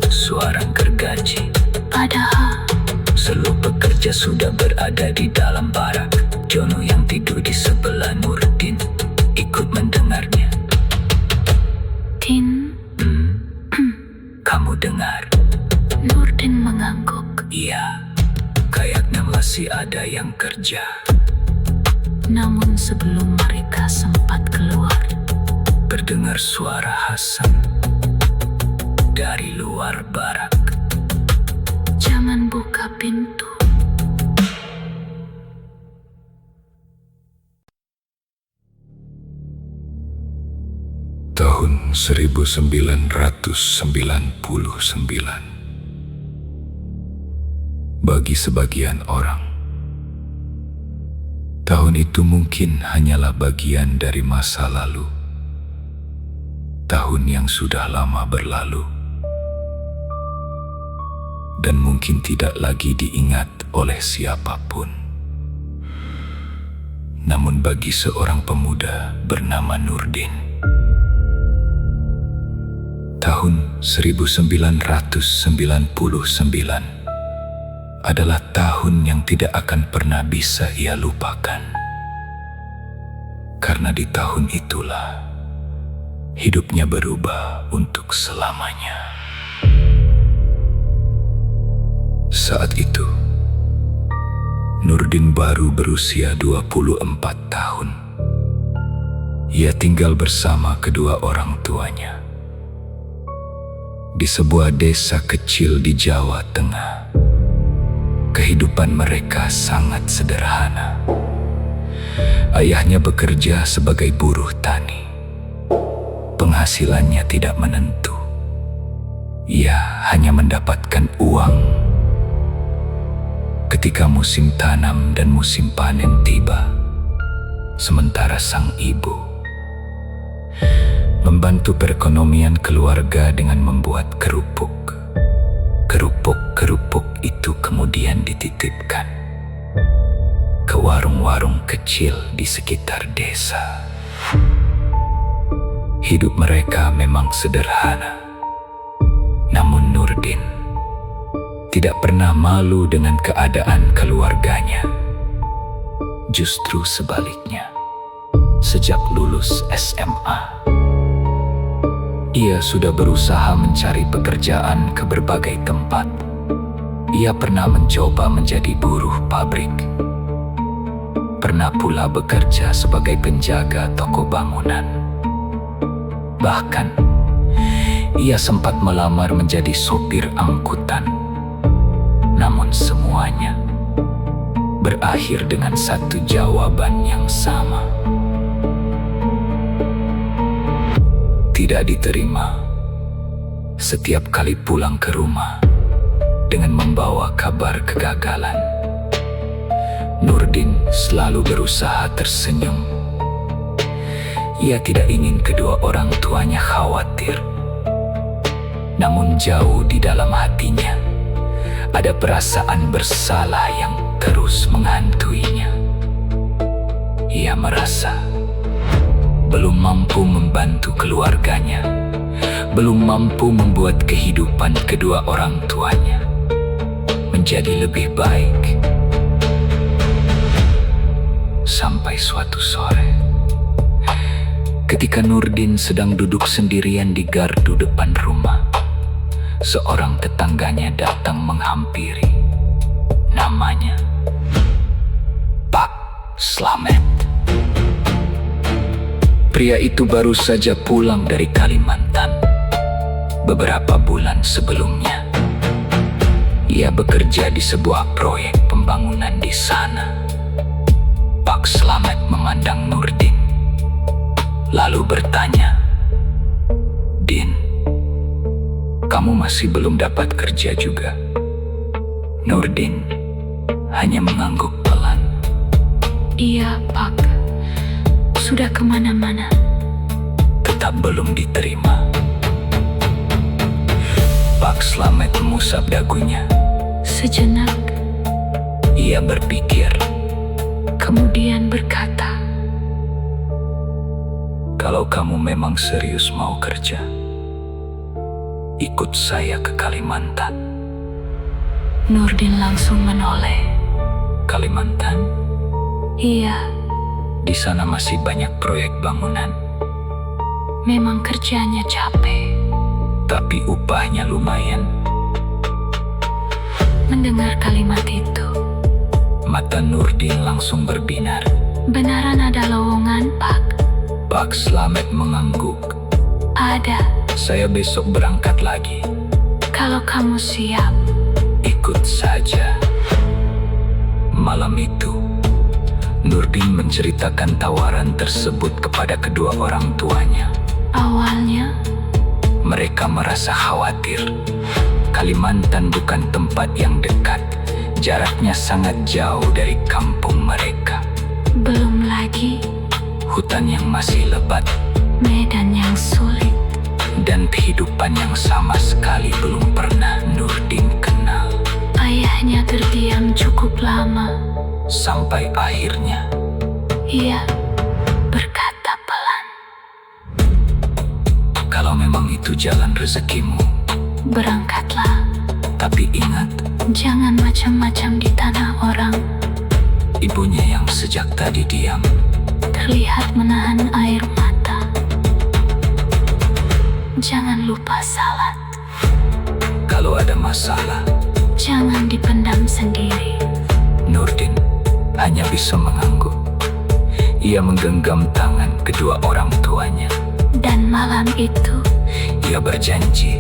suara gergaji. Padahal Seluruh pekerja sudah berada di dalam barak. Jono yang tidur di sebelah Nurdin ikut mendengarnya. Din, Kamu dengar? Nurdin mengangguk. Iya, kayaknya masih ada yang kerja. Namun sebelum mereka sempat keluar, terdengar suara Hasan dari luar barak. Jangan buka pintu. Tahun 1999. Bagi sebagian orang, tahun itu mungkin hanyalah bagian dari masa lalu. Tahun yang sudah lama berlalu dan mungkin tidak lagi diingat oleh siapapun. Namun bagi seorang pemuda bernama Nurdin, tahun 1999 adalah tahun yang tidak akan pernah bisa ia lupakan. Karena di tahun itulah hidupnya berubah untuk selamanya. Saat itu, Nurdin baru berusia 24 tahun. Ia tinggal bersama kedua orang tuanya di sebuah desa kecil di Jawa Tengah. Kehidupan mereka sangat sederhana. Ayahnya bekerja sebagai buruh tani. Penghasilannya tidak menentu. Ia hanya mendapatkan uang ketika musim tanam dan musim panen tiba. Sementara sang ibu membantu perekonomian keluarga dengan membuat kerupuk. Kerupuk itu kemudian dititipkan ke warung-warung kecil di sekitar desa. Hidup mereka memang sederhana. Namun Nurdin tidak pernah malu dengan keadaan keluarganya. Justru sebaliknya, sejak lulus SMA, ia sudah berusaha mencari pekerjaan ke berbagai tempat. Ia pernah mencoba menjadi buruh pabrik. Pernah pula bekerja sebagai penjaga toko bangunan. Bahkan, ia sempat melamar menjadi sopir angkutan. Namun semuanya berakhir dengan satu jawaban yang sama. Tidak diterima. Setiap kali pulang ke rumah dengan membawa kabar kegagalan, Nurdin selalu berusaha tersenyum. Ia tidak ingin kedua orang tuanya khawatir. Namun jauh di dalam hatinya ada perasaan bersalah yang terus menghantuinya. Ia merasa belum mampu membantu keluarganya, belum mampu membuat kehidupan kedua orang tuanya menjadi lebih baik. Sampai suatu sore, ketika Nurdin sedang duduk sendirian di gardu depan rumah, seorang tetangganya datang menghampiri. Namanya Pak Slamet. Pria itu baru saja pulang dari Kalimantan beberapa bulan sebelumnya. Ia bekerja di sebuah proyek pembangunan di sana. Pak Slamet memandang Nurdin, lalu bertanya, "Din, kamu masih belum dapat kerja juga?" Nurdin hanya mengangguk pelan. Iya, Pak. Sudah kemana-mana. Tetap belum diterima. Pak Slamet mengusap dagunya. Sejenak, Ia berpikir, kemudian berkata, "Kalau kamu memang serius mau kerja, ikut saya ke Kalimantan." Nurdin langsung menoleh. Kalimantan? Iya, Di sana masih banyak proyek bangunan, memang kerjanya capek. tapi upahnya lumayan. Mendengar kalimat itu, Mata Nurdin langsung berbinar. benaran ada lowongan, Pak. Pak Slamet mengangguk. Ada. Saya besok berangkat lagi. Kalau kamu siap. Ikut saja. Malam itu, Nurdin menceritakan tawaran tersebut kepada kedua orang tuanya. Awalnya, Mereka merasa khawatir. Kalimantan bukan tempat yang dekat. Jaraknya sangat jauh dari kampung mereka. belum lagi Hutan yang masih lebat medan yang sulit. dan kehidupan yang sama sekali belum pernah Nurdin kenal. Ayahnya terdiam cukup lama. Sampai akhirnya, Ia berkata pelan, kalau memang itu jalan rezekimu, berangkatlah. tapi ingat, Jangan macam-macam di tanah orang. ibunya yang sejak tadi diam. Terlihat menahan air mata. Jangan lupa salat. Kalau ada masalah, Jangan dipendam sendiri. Nurdin hanya bisa mengangguk. Ia menggenggam tangan kedua orang tuanya. Dan malam itu, Ia berjanji,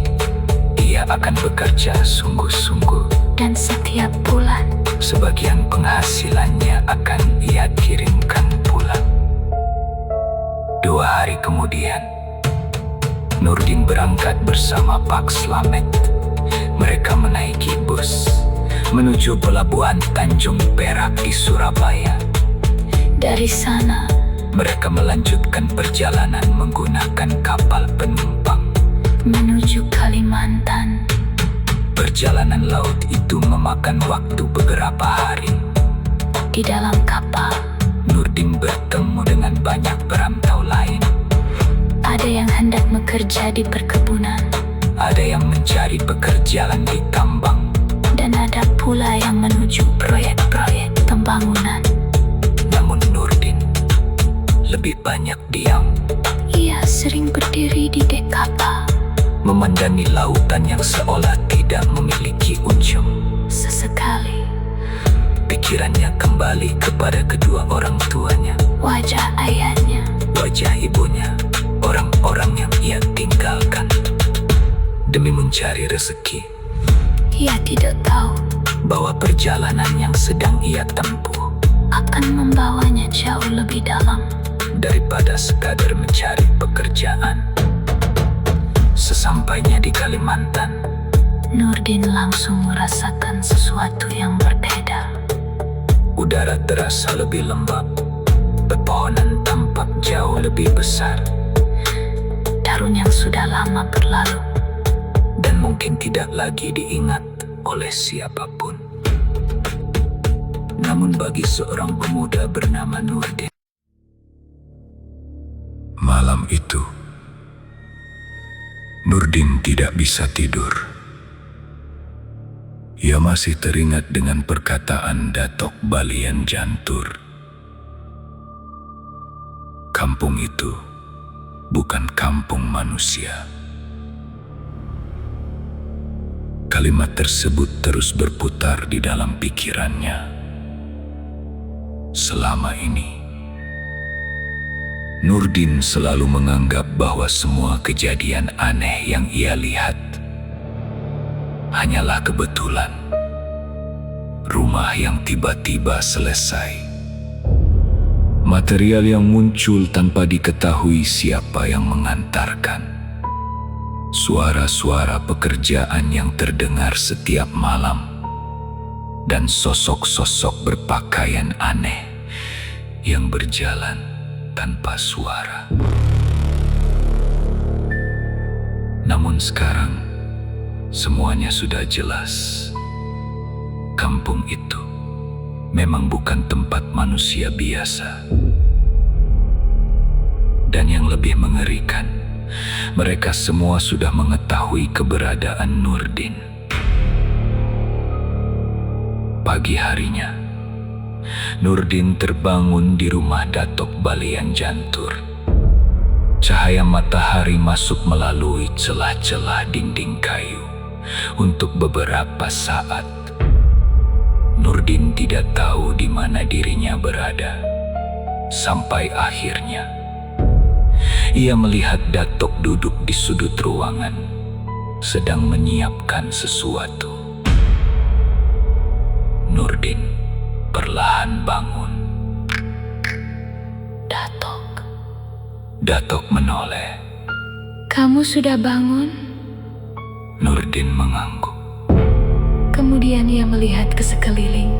ia akan bekerja sungguh-sungguh. dan setiap bulan, Sebagian penghasilannya akan ia kirimkan pulang. 2 hari kemudian, Nurdin berangkat bersama Pak Slamet. Mereka menaiki bus menuju pelabuhan Tanjung Perak di Surabaya. dari sana, Mereka melanjutkan perjalanan menggunakan kapal penumpang. menuju Kalimantan. Perjalanan laut itu memakan waktu beberapa hari. Di dalam kapal, Nurdin bertemu dengan banyak perantau lain. ada yang hendak bekerja di perkebunan, Ada yang mencari pekerjaan di tambang. dan ada pula yang menuju proyek-proyek pembangunan. Namun Nurdin lebih banyak diam, Ia sering berdiri di dek kapal. memandangi lautan yang seolah tidak memiliki ujung. Sesekali, Pikirannya kembali kepada kedua orang tuanya, wajah ayahnya, wajah ibunya, orang-orang yang ia tinggalkan demi mencari rezeki, ia tidak tahu bahwa perjalanan yang sedang ia tempuh akan membawanya jauh lebih dalam. daripada sekadar mencari pekerjaan. Sesampainya di Kalimantan, Nurdin langsung merasakan sesuatu yang berbeda. udara terasa lebih lembab. Pepohonan tampak jauh lebih besar Tahun yang sudah lama berlalu, dan mungkin tidak lagi diingat oleh siapapun. Namun bagi seorang pemuda bernama Nurdin, malam itu Nurdin tidak bisa tidur. Ia masih teringat dengan perkataan Datok Balian Jantur. Kampung itu bukan kampung manusia. Kalimat tersebut terus berputar di dalam pikirannya. Selama ini, Nurdin selalu menganggap bahwa semua kejadian aneh yang ia lihat hanyalah kebetulan. Rumah yang tiba-tiba selesai. Material yang muncul tanpa diketahui siapa yang mengantarkan. Suara-suara pekerjaan yang terdengar setiap malam. Dan sosok-sosok berpakaian aneh yang berjalan tanpa suara. Namun sekarang, semuanya sudah jelas. Kampung itu memang bukan tempat manusia biasa. Dan yang lebih mengerikan, mereka semua sudah mengetahui keberadaan Nurdin. Pagi harinya, Nurdin terbangun di rumah Datok Balian Jantur. Cahaya matahari masuk melalui celah-celah dinding kayu. Untuk beberapa saat, Nurdin tidak tahu di mana dirinya berada. Sampai akhirnya, Ia melihat Datuk duduk di sudut ruangan, sedang menyiapkan sesuatu. Nurdin perlahan bangun. Datuk, Datuk menoleh. kamu sudah bangun? Nurdin mengangguk. Kemudian ia melihat ke sekeliling.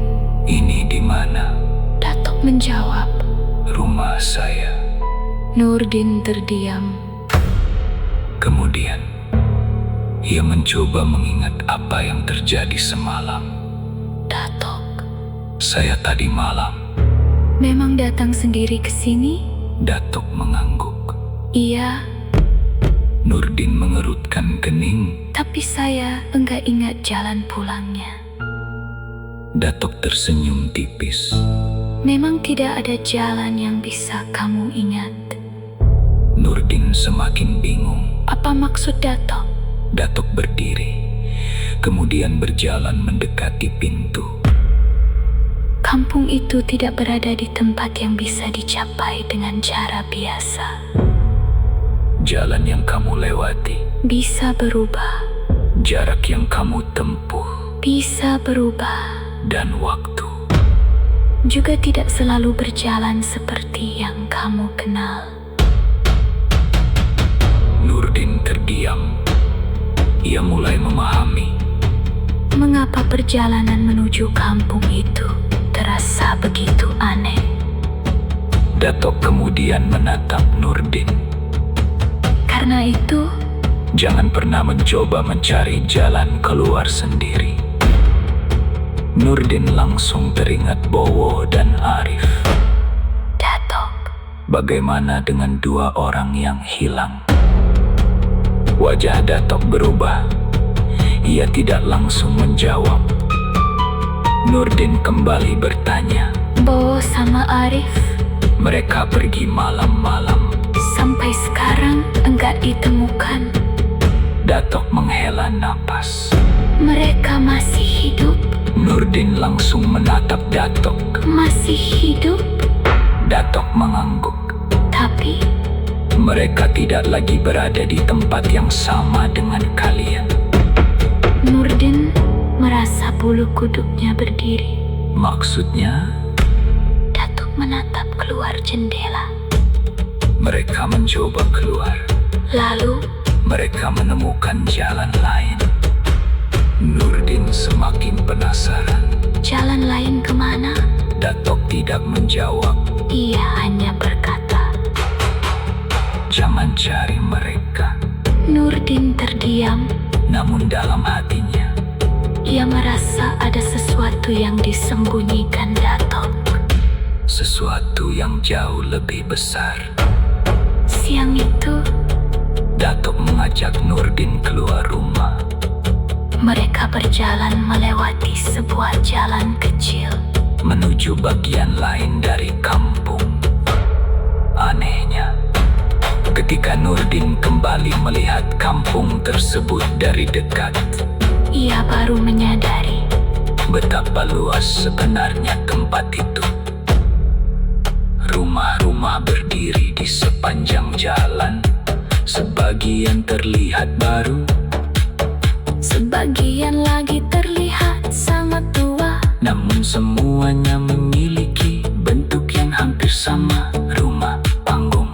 Ini di mana? Datuk menjawab. Rumah saya. Nurdin terdiam. Kemudian, ia mencoba mengingat apa yang terjadi semalam. Datuk, Saya tadi malam. memang datang sendiri ke sini? Datuk mengangguk. Iya, Nurdin mengerutkan kening. tapi saya enggak ingat jalan pulangnya. Datuk tersenyum tipis. Memang tidak ada jalan yang bisa kamu ingat. Nurdin semakin bingung. Apa maksud Datuk? Datuk berdiri, kemudian berjalan mendekati pintu. Kampung itu tidak berada di tempat yang bisa dicapai dengan cara biasa. Jalan yang kamu lewati, Bisa berubah, jarak yang kamu tempuh, bisa berubah, dan waktu. juga tidak selalu berjalan seperti yang kamu kenal. Nurdin terdiam. Ia mulai memahami. Mengapa perjalanan menuju kampung itu terasa begitu aneh? Datuk kemudian menatap Nurdin. Karena itu, Jangan pernah mencoba mencari jalan keluar sendiri. Nurdin langsung teringat Bowo dan Arif. Datuk, Bagaimana dengan dua orang yang hilang? Wajah Datuk berubah. Ia tidak langsung menjawab. Nurdin kembali bertanya. Bowo sama Arif Mereka pergi malam-malam. sampai sekarang enggak ditemukan. Datuk menghela napas. Mereka masih hidup? Nurdin langsung menatap Datuk. Masih hidup? Datuk mengangguk. Tapi Mereka tidak lagi berada di tempat yang sama dengan kalian. Nurdin merasa bulu kuduknya berdiri. Maksudnya, Datuk menatap keluar jendela. mereka mencoba keluar. Lalu Mereka menemukan jalan lain. Nurdin semakin penasaran. jalan lain kemana? Datuk tidak menjawab. Ia hanya berkata. Jangan cari mereka. Nurdin terdiam. Namun dalam hatinya, Ia merasa ada sesuatu yang disembunyikan Datuk. sesuatu yang jauh lebih besar. Siang itu, Datuk mengajak Nurdin keluar rumah. mereka berjalan melewati sebuah jalan kecil. Menuju bagian lain dari kampung. Anehnya, ketika Nurdin kembali melihat kampung tersebut dari dekat, Ia baru menyadari betapa luas sebenarnya tempat itu. Rumah-rumah berdiri di sepanjang jalan. Sebagian terlihat baru, sebagian lagi terlihat sangat tua. namun semuanya memiliki bentuk yang hampir sama. Rumah panggung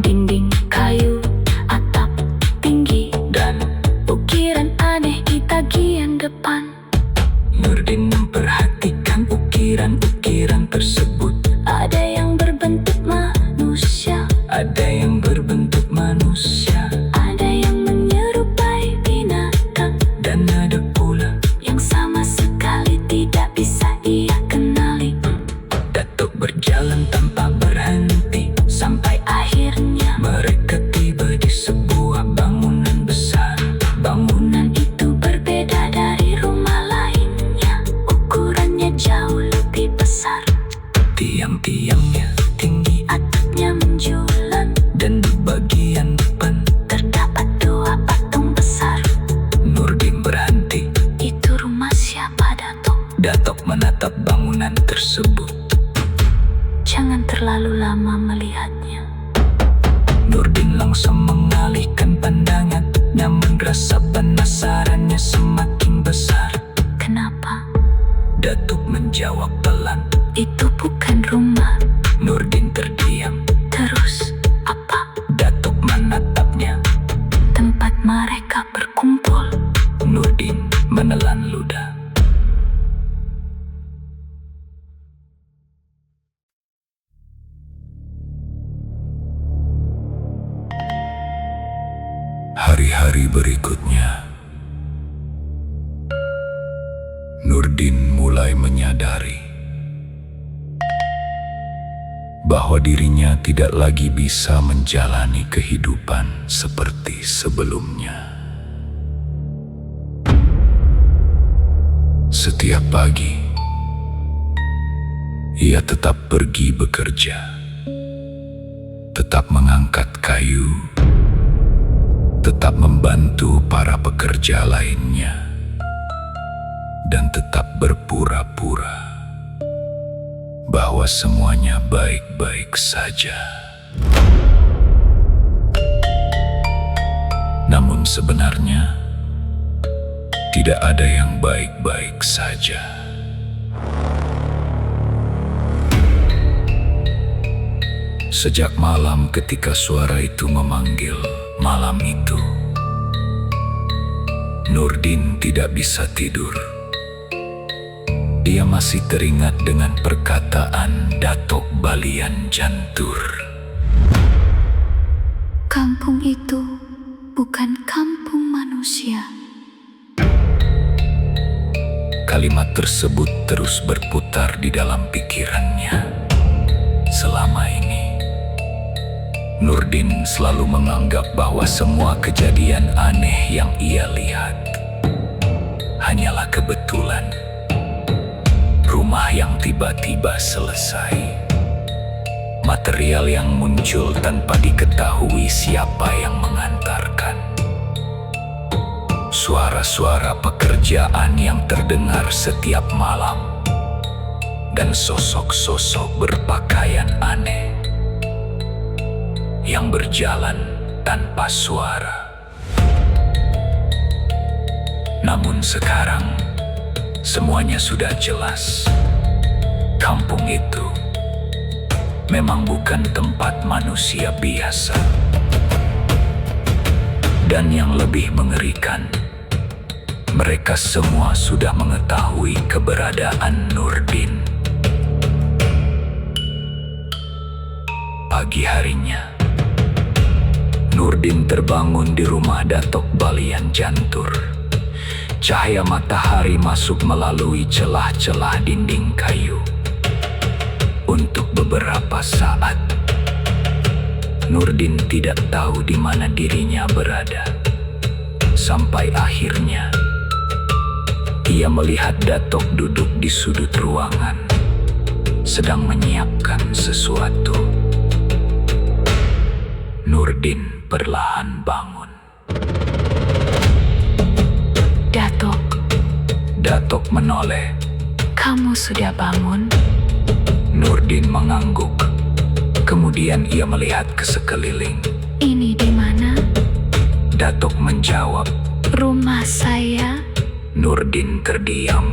Dinding kayu, atap tinggi, dan ukiran aneh di bagian depan. Nurdin memperhatikan ukiran-ukiran tersebut. Ada yang berbentuk manusia, Ada yang berbentuk manusia, ada yang menyerupai binatang, dan ada pula yang sama sekali tidak bisa ia kenali. Datuk berjalan tanpa berhenti sampai Akhirnya mereka tiba di sebuah bangunan besar. bangunan itu berbeda dari rumah lainnya. Ukurannya jauh lebih besar, Tiang-tiangnya tinggi, atapnya menjulang, dan di bagian depan terdapat dua patung besar. Nurdin berhenti. Itu rumah siapa, Datuk? Datuk menatap bangunan tersebut. Jangan terlalu lama melihatnya. Nurdin Nurdin langsung mengalihkan pandangan, namun rasa penasarannya semakin besar. Kenapa? Datuk menjawab pelan. Itu bukan rumah. Nurdin terdiam. Terus, apa? Datuk menatapnya. Tempat mereka berkumpul. Nurdin menelan ludah. Hari-hari berikutnya, Nurdin mulai menyadari bahwa dirinya tidak lagi bisa menjalani kehidupan seperti sebelumnya. Setiap pagi, ia tetap pergi bekerja, tetap mengangkat kayu, tetap membantu para pekerja lainnya, dan tetap berpura-pura bahwa semuanya baik-baik saja. Namun sebenarnya, tidak ada yang baik-baik saja. Sejak malam ketika suara itu memanggil malam itu, Nurdin tidak bisa tidur. Dia masih teringat dengan perkataan Datuk Balian Jantur. Kampung itu bukan kampung manusia. Kalimat tersebut terus berputar di dalam pikirannya. Selama ini, Nurdin selalu menganggap bahwa semua kejadian aneh yang ia lihat hanyalah kebetulan. Rumah yang tiba-tiba selesai, material yang muncul tanpa diketahui siapa yang mengantarkan, suara-suara pekerjaan yang terdengar setiap malam, dan sosok-sosok berpakaian aneh yang berjalan tanpa suara. Namun sekarang, semuanya sudah jelas. Kampung itu memang bukan tempat manusia biasa. Dan yang lebih mengerikan, mereka semua sudah mengetahui keberadaan Nurdin. Pagi harinya, Nurdin terbangun di rumah Datuk Balian Jantur. Cahaya matahari masuk melalui celah-celah dinding kayu. Untuk beberapa saat, Nurdin tidak tahu di mana dirinya berada. Sampai akhirnya, ia melihat Datuk duduk di sudut ruangan, sedang menyiapkan sesuatu. Nurdin perlahan bangun. Datuk menoleh. Kamu sudah bangun? Nurdin mengangguk. Kemudian ia melihat ke sekeliling. Ini di mana? Datuk menjawab. Rumah saya. Nurdin terdiam.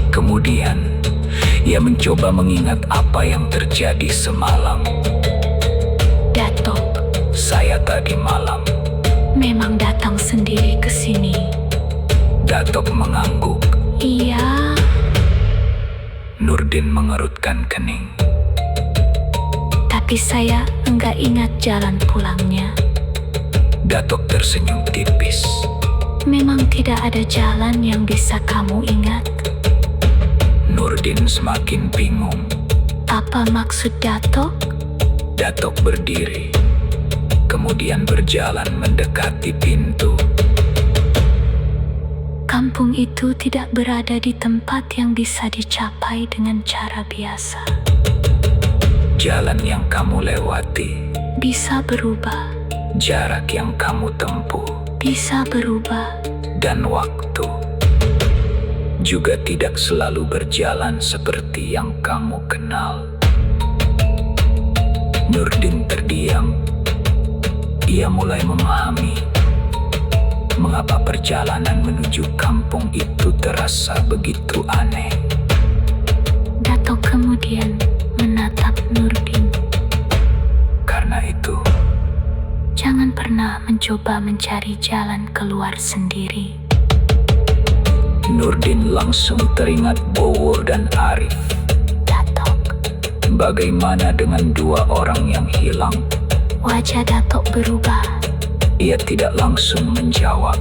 Kemudian, ia mencoba mengingat apa yang terjadi semalam. Datuk, Saya tadi malam. memang datang sendiri ke sini. Datuk mengangguk. Iya, Nurdin mengerutkan kening. tapi saya enggak ingat jalan pulangnya. Datuk tersenyum tipis. Memang tidak ada jalan yang bisa kamu ingat. Nurdin semakin bingung. Apa maksud Datuk? Datuk berdiri, kemudian berjalan mendekati pintu. Kampung itu tidak berada di tempat yang bisa dicapai dengan cara biasa. Jalan yang kamu lewati, Bisa berubah, jarak yang kamu tempuh, bisa berubah. dan waktu juga tidak selalu berjalan seperti yang kamu kenal. Nurdin terdiam. Ia mulai memahami mengapa perjalanan menuju kampung itu terasa begitu aneh. Dato kemudian menatap Nurdin. Karena itu, Jangan pernah mencoba mencari jalan keluar sendiri. Nurdin langsung teringat Bowo dan Arif. Datok. Bagaimana dengan dua orang yang hilang? Wajah Datok berubah. Ia tidak langsung menjawab.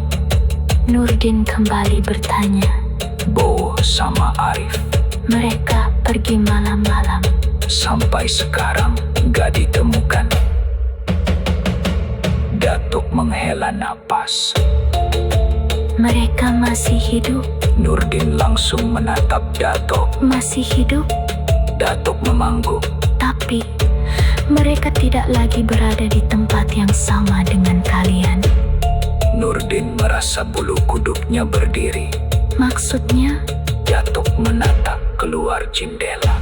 Nurdin kembali bertanya. Bowo sama Arif Mereka pergi malam-malam. sampai sekarang gak ditemukan. Datuk menghela napas. Mereka masih hidup. Nurdin langsung menatap Datuk. Masih hidup, Datuk mengangguk. tapi mereka tidak lagi berada di tempat yang sama dengan kalian. Nurdin merasa bulu kuduknya berdiri. Maksudnya, Datuk menatap keluar jendela.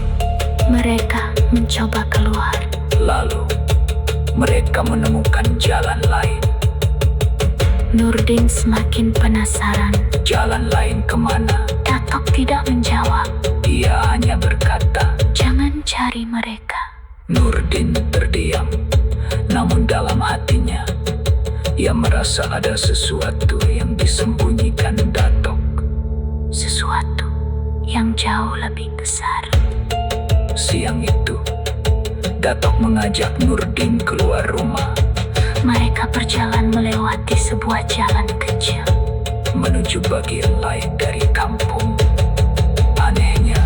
mereka mencoba keluar. Lalu, mereka menemukan jalan lain. Nurdin semakin penasaran. Jalan lain kemana? Datok tidak menjawab. Ia hanya berkata. Jangan cari mereka. Nurdin terdiam. Namun dalam hatinya, ia merasa ada sesuatu yang disembunyikan Datuk. Sesuatu yang jauh lebih besar. Siang itu, Datuk mengajak Nurdin keluar rumah. Mereka berjalan melewati sebuah jalan kecil. Menuju bagian lain dari kampung. Anehnya,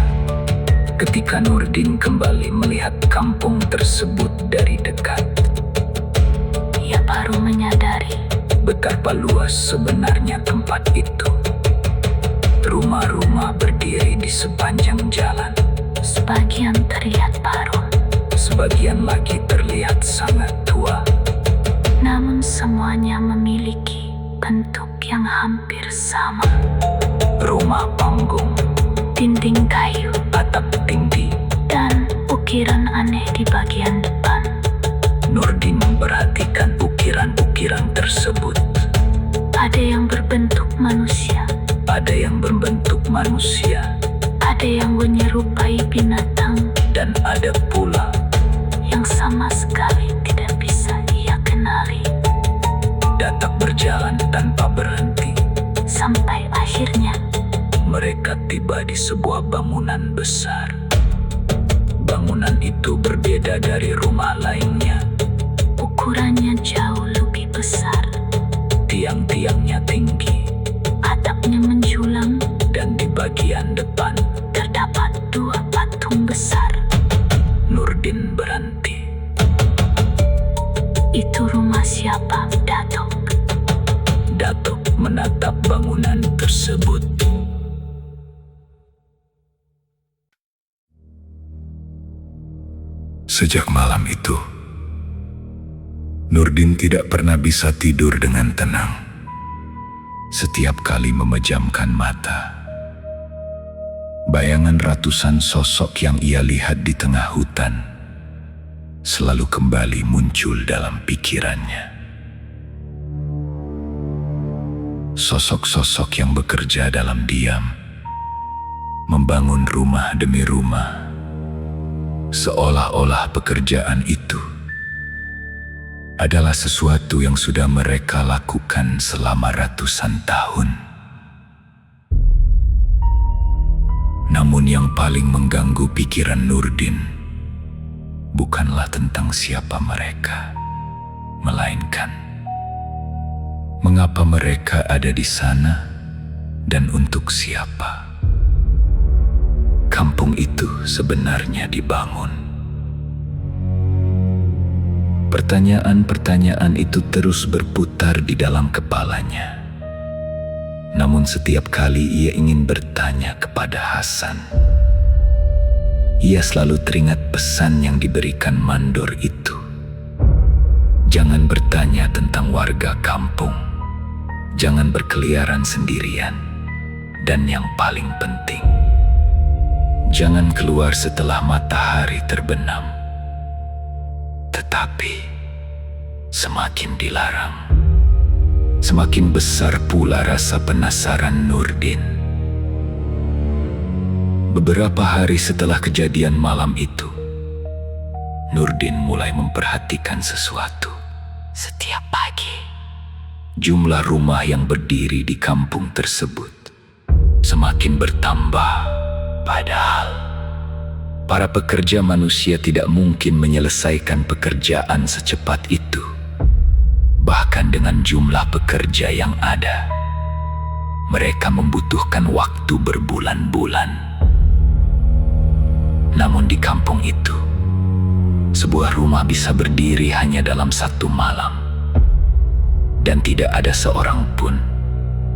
ketika Nurdin kembali melihat kampung tersebut dari dekat, Ia baru menyadari betapa luas sebenarnya tempat itu. Rumah-rumah berdiri di sepanjang jalan. sebagian terlihat baru, Sebagian lagi terlihat sangat tua. namun semuanya memiliki bentuk yang hampir sama. Rumah panggung, Dinding kayu atap tinggi. dan ukiran aneh di bagian depan. Nurdin memperhatikan ukiran-ukiran tersebut. Ada yang berbentuk manusia, Ada yang berbentuk manusia, ada yang menyerupai binatang, dan ada pula yang sama sekali tidak bisa ia kenali. Datuk berjalan tanpa berhenti. Sampai akhirnya Mereka tiba di sebuah bangunan besar. Bangunan itu berbeda dari rumah lainnya. ukurannya jauh lebih besar. Tiang-tiangnya tinggi, Atapnya menjulang. dan di bagian depan Terdapat dua patung besar. Nurdin berhenti. Itu rumah siapa, Datok? Datuk menatap bangunan tersebut. Sejak malam itu, Nurdin tidak pernah bisa tidur dengan tenang. Setiap kali memejamkan mata, bayangan ratusan sosok yang ia lihat di tengah hutan selalu kembali muncul dalam pikirannya. Sosok-sosok yang bekerja dalam diam, membangun rumah demi rumah, seolah-olah pekerjaan itu adalah sesuatu yang sudah mereka lakukan selama ratusan tahun. Namun yang paling mengganggu pikiran Nurdin bukanlah tentang siapa mereka, melainkan mengapa mereka ada di sana dan untuk siapa. Kampung itu sebenarnya dibangun. Pertanyaan-pertanyaan itu terus berputar di dalam kepalanya. Namun setiap kali ia ingin bertanya kepada Hasan, ia selalu teringat pesan yang diberikan mandor itu. Jangan bertanya tentang warga kampung. Jangan berkeliaran sendirian. Dan yang paling penting, jangan keluar setelah matahari terbenam. Tetapi, Semakin dilarang, semakin besar pula rasa penasaran Nurdin. Beberapa hari setelah kejadian malam itu, Nurdin mulai memperhatikan sesuatu. Setiap pagi, Jumlah rumah yang berdiri di kampung tersebut semakin bertambah. Padahal para pekerja manusia tidak mungkin menyelesaikan pekerjaan secepat itu. Bahkan dengan jumlah pekerja yang ada, mereka membutuhkan waktu berbulan-bulan. Namun di kampung itu, sebuah rumah bisa berdiri hanya dalam satu malam. Dan tidak ada seorang pun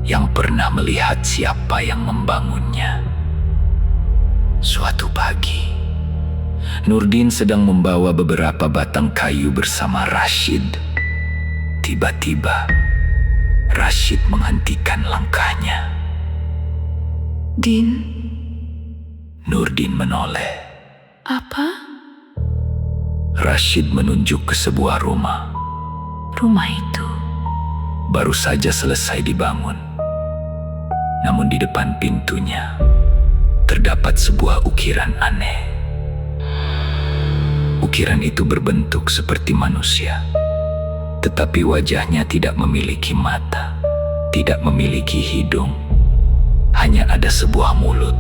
yang pernah melihat siapa yang membangunnya. Suatu pagi, Nurdin sedang membawa beberapa batang kayu bersama Rashid. Tiba-tiba, Rashid menghentikan langkahnya. Din, Nurdin menoleh. apa? Rashid menunjuk ke sebuah rumah. Rumah itu Baru saja selesai dibangun. Namun di depan pintunya terdapat sebuah ukiran aneh. Ukiran itu berbentuk seperti manusia, tetapi wajahnya tidak memiliki mata, tidak memiliki hidung. Hanya ada sebuah mulut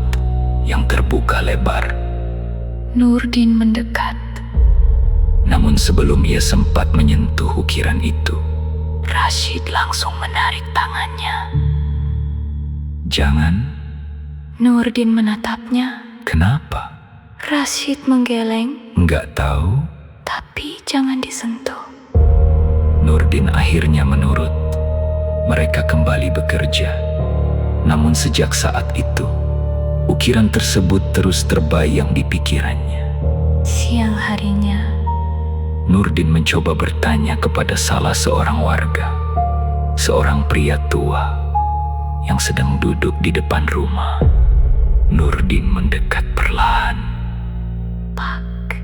yang terbuka lebar. Nurdin mendekat. Namun sebelum ia sempat menyentuh ukiran itu, Rashid langsung menarik tangannya. "Jangan." Nurdin menatapnya. "Kenapa?" Rashid menggeleng. "Enggak tahu." Tapi jangan disentuh. Nurdin akhirnya menurut. Mereka kembali bekerja. Namun sejak saat itu, ukiran tersebut terus terbayang di pikirannya. Siang harinya, Nurdin mencoba bertanya kepada salah seorang warga, seorang pria tua yang sedang duduk di depan rumah. Nurdin mendekat perlahan. Pak.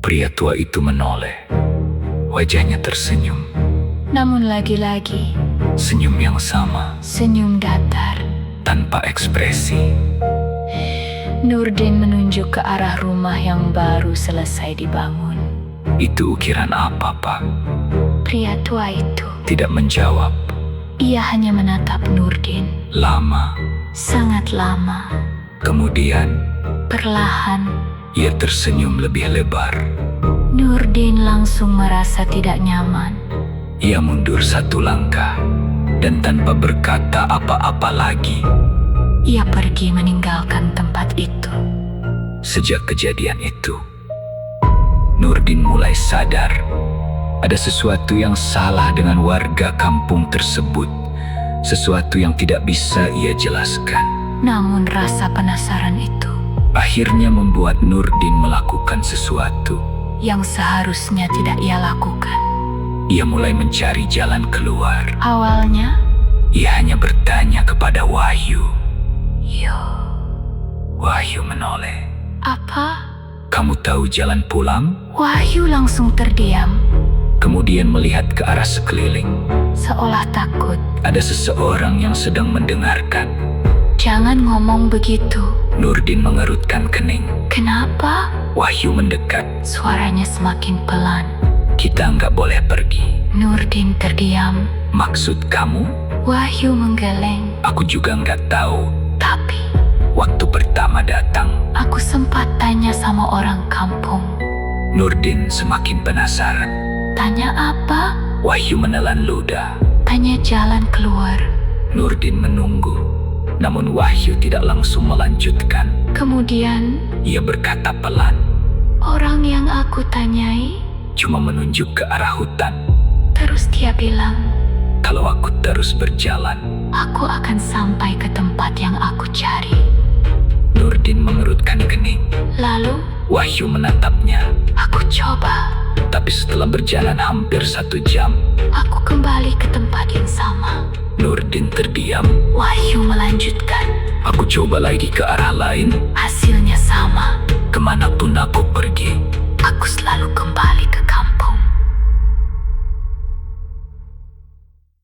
Pria tua itu menoleh. Wajahnya tersenyum, Namun lagi-lagi, senyum yang sama, senyum datar. tanpa ekspresi. Nurdin menunjuk ke arah rumah yang baru selesai dibangun. "Itu ukiran apa, Pak?" Pria tua itu, Tidak menjawab. ia hanya menatap Nurdin. Lama. Sangat lama. Kemudian Perlahan, ia tersenyum lebih lebar. Nurdin langsung merasa tidak nyaman. Ia mundur satu langkah dan tanpa berkata apa-apa lagi. Ia pergi meninggalkan tempat itu. Sejak kejadian itu, Nurdin mulai sadar ada sesuatu yang salah dengan warga kampung tersebut. Sesuatu yang tidak bisa ia jelaskan. Namun rasa penasaran itu Akhirnya membuat Nurdin melakukan sesuatu. yang seharusnya tidak ia lakukan. Ia mulai mencari jalan keluar. Awalnya, Ia hanya bertanya kepada Wahyu. yo, Wahyu menoleh. apa? "Kamu tahu jalan pulang?" Wahyu langsung terdiam, Kemudian melihat ke arah sekeliling. seolah takut. Ada seseorang yang sedang mendengarkan. Jangan ngomong begitu. Nurdin mengerutkan kening. Kenapa? Wahyu mendekat. Suaranya semakin pelan. "Kita nggak boleh pergi." Nurdin terdiam. "Maksud kamu?" Wahyu menggeleng. "Aku juga nggak tahu. Tapi, Waktu pertama datang." aku sempat tanya sama orang kampung. Nurdin semakin penasaran. Tanya apa? Wahyu menelan ludah. Tanya jalan keluar. Nurdin menunggu. Namun Wahyu tidak langsung melanjutkan. Kemudian, Ia berkata pelan, orang yang aku tanyai, cuma menunjuk ke arah hutan. terus dia bilang, "Kalau aku terus berjalan." aku akan sampai ke tempat yang aku cari. Nurdin mengerutkan kening. Lalu, Wahyu menatapnya. aku coba. Tapi setelah berjalan hampir 1 jam, Aku kembali ke tempat yang sama. Nurdin terdiam. Wahyu melanjutkan. Aku coba lagi ke arah lain. Hasilnya sama. Kemanapun aku